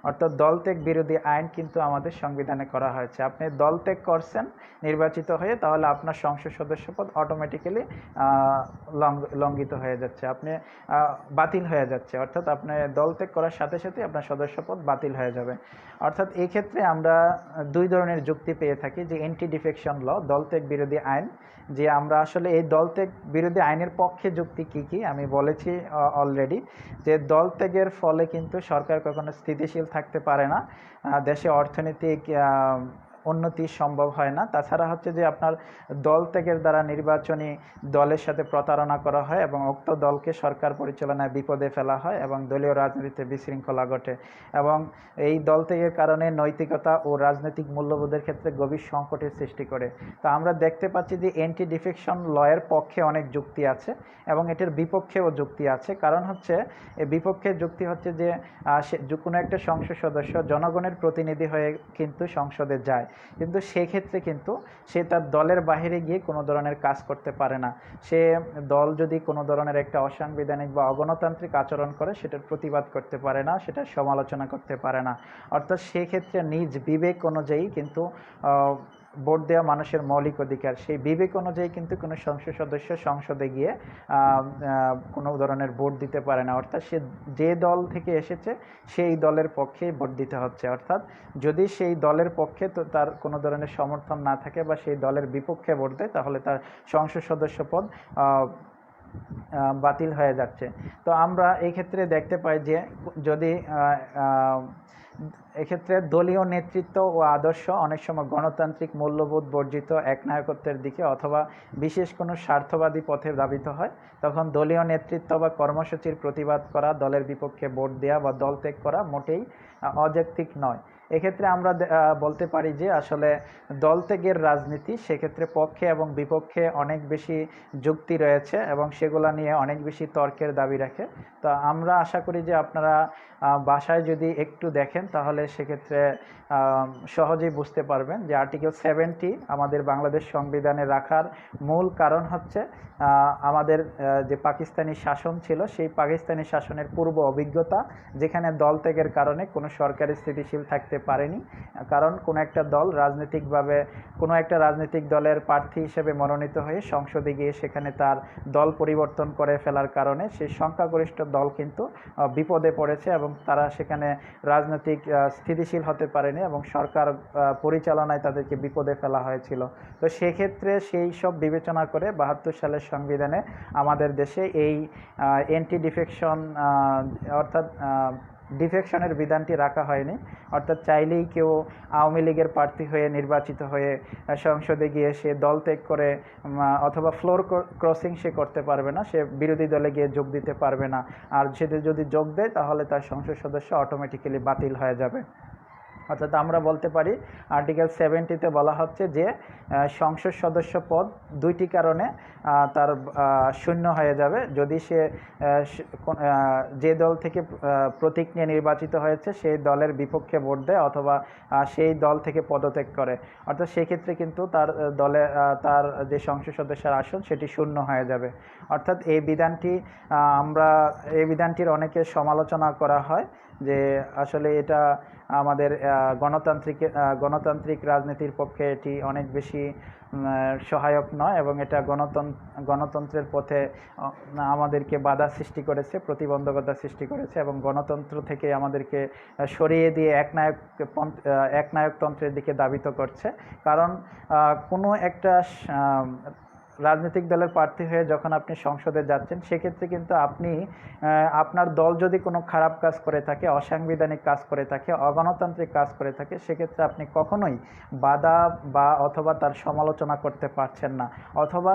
অর্থাৎ দলত্যাগ বিরোধী আইন কিন্তু আমাদের সংবিধানে করা হয়েছে। আপনি দলত্যাগ করছেন নির্বাচিত হয়ে, তাহলে আপনার সংসদ সদস্য পদ অটোমেটিক্যালি লঙ্ঘিত হয়ে যাচ্ছে, আপনি বাতিল হয়ে যাচ্ছে। অর্থাৎ আপনি দলত্যাগ করার সাথে সাথে আপনার সদস্য পদ বাতিল হয়ে যাবে। অর্থাৎ এই ক্ষেত্রে আমরা দুই ধরনের যুক্তি পেয়ে থাকি, যে অ্যান্টি ডিফেকশন ল, দলত্যাগ বিরোধী আইন, যে আমরা আসলে এই দলত্যাগ বিরোধী আইনের পক্ষে যুক্তি কী কী আমি বলেছি অলরেডি, যে দলত্যাগের ফলে কিন্তু সরকার কখনো স্থিতিশীল থাকতে পারে না, দেশে অর্থনৈতিক উন্নতি সম্ভব হয় না। তাছাড়া হচ্ছে যে আপনার দলত্যাগের দ্বারা নির্বাচনী দলের সাথে প্রতারণা করা হয় এবং উক্ত দলকে সরকার পরিচালনায় বিপদে ফেলা হয় এবং দলীয় রাজনীতিতে বিশৃঙ্খলা ঘটে, এবং এই দলত্যাগের কারণে নৈতিকতা ও রাজনৈতিক মূল্যবোধের ক্ষেত্রে গভীর সংকটের সৃষ্টি করে। তো আমরা দেখতে পাচ্ছি যে অ্যান্টি ডিফেকশন লয়ের পক্ষে অনেক যুক্তি আছে এবং এটার বিপক্ষেও যুক্তি আছে। কারণ হচ্ছে এই বিপক্ষের যুক্তি হচ্ছে যে কোনো একটা সংসদ সদস্য জনগণের প্রতিনিধি হয়ে কিন্তু সংসদে যায়, কিন্তু সেক্ষেত্রে কিন্তু সে তার দলের বাইরে গিয়ে কোনো ধরনের কাজ করতে পারে না। সে দল যদি কোনো ধরনের একটা অসাংবিধানিক বা অগণতান্ত্রিক আচরণ করে, সেটার প্রতিবাদ করতে পারে না, সেটার সমালোচনা করতে পারে না। অর্থাৎ সেক্ষেত্রে নিজ বিবেক অনুযায়ী কিন্তু ভোট দেওয়া মানুষের মৌলিক অধিকার, সেই বিবেক অনুযায়ী কিন্তু কোনো সংসদ সদস্য সংসদে গিয়ে কোনো ধরনের ভোট দিতে পারে না। অর্থাৎ সে যে দল থেকে এসেছে সেই দলের পক্ষেই ভোট দিতে হচ্ছে। অর্থাৎ যদি সেই দলের পক্ষে তো তার কোনো ধরনের সমর্থন না থাকে বা সেই দলের বিপক্ষে ভোট দেয়, তাহলে তার সংসদ সদস্য পদ বাতিল হয়ে যাচ্ছে। তো আমরা এই ক্ষেত্রে দেখতে পাই যে যদি এক্ষেত্রে দলীয় নেতৃত্ব ও আদর্শ অনেক সময় গণতান্ত্রিক মূল্যবোধ বর্জিত একনায়কত্বের দিকে অথবা বিশেষ কোনো স্বার্থবাদী পথে ধাবিত হয়, তখন দলীয় নেতৃত্ব বা কর্মসূচির প্রতিবাদ করা, দলের বিপক্ষে ভোট দেওয়া বা দল ত্যাগ করা মোটেই অযৌক্তিক নয়। এক্ষেত্রে আমরা বলতে পারি যে আসলে দলত্যাগের রাজনীতি সেক্ষেত্রে পক্ষে এবং বিপক্ষে অনেক বেশি যুক্তি রয়েছে এবং সেগুলো নিয়ে অনেক বেশি তর্কের দাবি রাখে। তো আমরা আশা করি যে আপনারা বাসায় যদি একটু দেখেন, তাহলে সেক্ষেত্রে সহজেই বুঝতে পারবেন যে আর্টিকেল 70 আমাদের বাংলাদেশ সংবিধানে রাখার মূল কারণ হচ্ছে আমাদের যে পাকিস্তানি শাসন ছিল, সেই পাকিস্তানি শাসনের পূর্ব অভিজ্ঞতা, যেখানে দলত্যাগের কারণে কোনো সরকারি স্থিতিশীল থাকতে পারেনি। কারণ কোনো একটা দল রাজনৈতিকভাবে কোনো একটা রাজনৈতিক দলের প্রার্থী হিসেবে মনোনীত হয়ে সংসদে গিয়ে সেখানে তার দল পরিবর্তন করে ফেলার কারণে সেই সংখ্যাগরিষ্ঠ দল কিন্তু বিপদে পড়েছে এবং তারা সেখানে রাজনৈতিক স্থিতিশীল হতে পারেনি এবং সরকার পরিচালনায় তাদেরকে বিপদে ফেলা হয়েছিল। তো সেক্ষেত্রে সেই সব বিবেচনা করে 72 সালের সংবিধানে আমাদের দেশে এই অ্যান্টি ডিফেকশন অর্থাৎ ডিফেকশনের বিধানটি রাখা হয়নি। অর্থাৎ চাইলেই কেউ আওয়ামী লীগের প্রার্থী হয়ে নির্বাচিত হয়ে সংসদে গিয়ে সে দল ত্যাগ করে অথবা ফ্লোর ক্রসিং সে করতে পারবে না, সে বিরোধী দলে গিয়ে যোগ দিতে পারবে না। আর সে যদি যোগ দেয়, তাহলে তার সংসদ সদস্য অটোমেটিক্যালি বাতিল হয়ে যাবে। অর্থাৎ আমরা বলতে পারি আর্টিকেল 70-তে বলা হচ্ছে যে সংসদ সদস্য পদ দুইটি কারণে তার শূন্য হয়ে যাবে, যদি সে যে দল থেকে প্রতীক নিয়ে নির্বাচিত হয়েছে সেই দলের বিপক্ষে ভোট দেয় অথবা সেই দল থেকে পদত্যাগ করে। অর্থাৎ সেক্ষেত্রে কিন্তু তার দলে তার যে সংসদ সদস্যের আসন সেটি শূন্য হয়ে যাবে। অর্থাৎ এই বিধানটির অনেকের সমালোচনা করা হয় যে আসলে এটা আমাদের গণতান্ত্রিক রাজনীতির পক্ষে এটি অনেক বেশি সহায়ক নয় এবং এটা গণতন্ত্রের পথে আমাদেরকে বাধা সৃষ্টি করেছে, প্রতিবন্ধকতা সৃষ্টি করেছে এবং গণতন্ত্র থেকে আমাদেরকে সরিয়ে দিয়ে একনায়কতন্ত্রের দিকে ধাবিত করছে। কারণ কোনো একটা রাজনৈতিক দলের প্রার্থী হয়ে যখন আপনি সংসদে যাচ্ছেন, সেক্ষেত্রে কিন্তু আপনি আপনার দল যদি কোনো খারাপ কাজ করে থাকে, অসাংবিধানিক কাজ করে থাকে, অগণতান্ত্রিক কাজ করে থাকে, সেক্ষেত্রে আপনি কখনোই বাধা বা অথবা তার সমালোচনা করতে পারছেন না। অথবা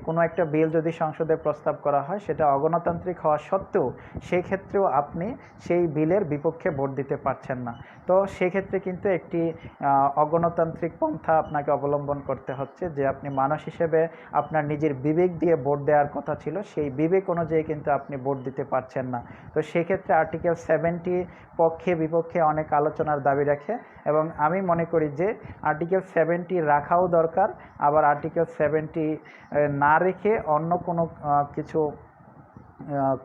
কোনো একটা বিল যদি সংসদে প্রস্তাব করা হয়, সেটা অগণতান্ত্রিক হওয়া সত্ত্বেও সেই ক্ষেত্রেও আপনি সেই বিলের বিপক্ষে ভোট দিতে পারছেন না। তো সেক্ষেত্রে কিন্তু একটি অগণতান্ত্রিক পন্থা আপনাকে অবলম্বন করতে হচ্ছে, যে আপনি মানুষ হিসেবে আপনার নিজের বিবেক দিয়ে ভোট দেওয়ার কথা ছিল, সেই বিবেক অনুযায়ী কিন্তু আপনি ভোট দিতে পারছেন না। তো সেক্ষেত্রে আর্টিকেল 70 পক্ষে বিপক্ষে অনেক আলোচনার দাবি রাখে এবং আমি মনে করি যে আর্টিকেল 70 রাখাও দরকার, আবার আর্টিকেল 70 না রেখে অন্য কোনো কিছু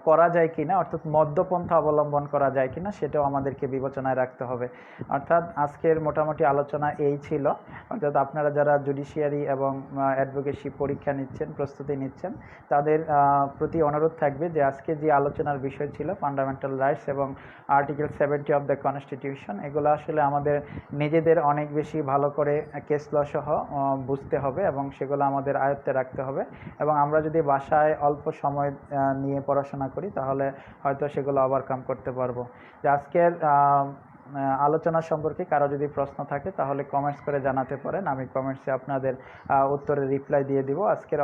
করা যায় কিনা, অর্থাৎ মধ্যপন্থা অবলম্বন করা যায় কিনা সেটাও আমাদেরকে বিবেচনায় রাখতে হবে। অর্থাৎ আজকের মোটামুটি আলোচনা এই ছিল। অর্থাৎ আপনারা যারা জুডিশিয়ারি এবং অ্যাডভোকেসি পরীক্ষা নিচ্ছেন, প্রস্তুতি নিচ্ছেন, তাদের প্রতি অনুরোধ থাকবে যে আজকে যে আলোচনার বিষয় ছিল ফান্ডামেন্টাল রাইটস এবং আর্টিকেল 70 অফ দ্য কনস্টিটিউশন, এগুলো আসলে আমাদের নিজেদের অনেক বেশি ভালো করে কেস ল সহ বুঝতে হবে এবং সেগুলো আমাদের আয়ত্তে রাখতে হবে। এবং আমরা যদি বাসায় অল্প সময় নিয়ে পড়াশোনা করি তাহলে হয়তো সেগুলো ওভারকাম করতে পারবো। যে আজকের আলোচনা সম্পর্কে কারো যদি প্রশ্ন থাকে তাহলে কমেন্টস করে জানাতে পারেন, আমি কমেন্টসে আপনাদের উত্তরের রিপ্লাই দিয়ে দিব। আজকের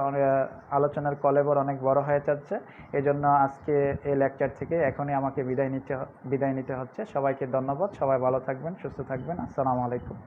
আলোচনার কলেবর অনেক বড় হয়ে যাচ্ছে, এজন্য আজকে এই লেকচার থেকে এখনই আমাকে বিদায় নিতে হচ্ছে। সবাইকে ধন্যবাদ, সবাই ভালো থাকবেন, সুস্থ থাকবেন। আসসালামু আলাইকুম।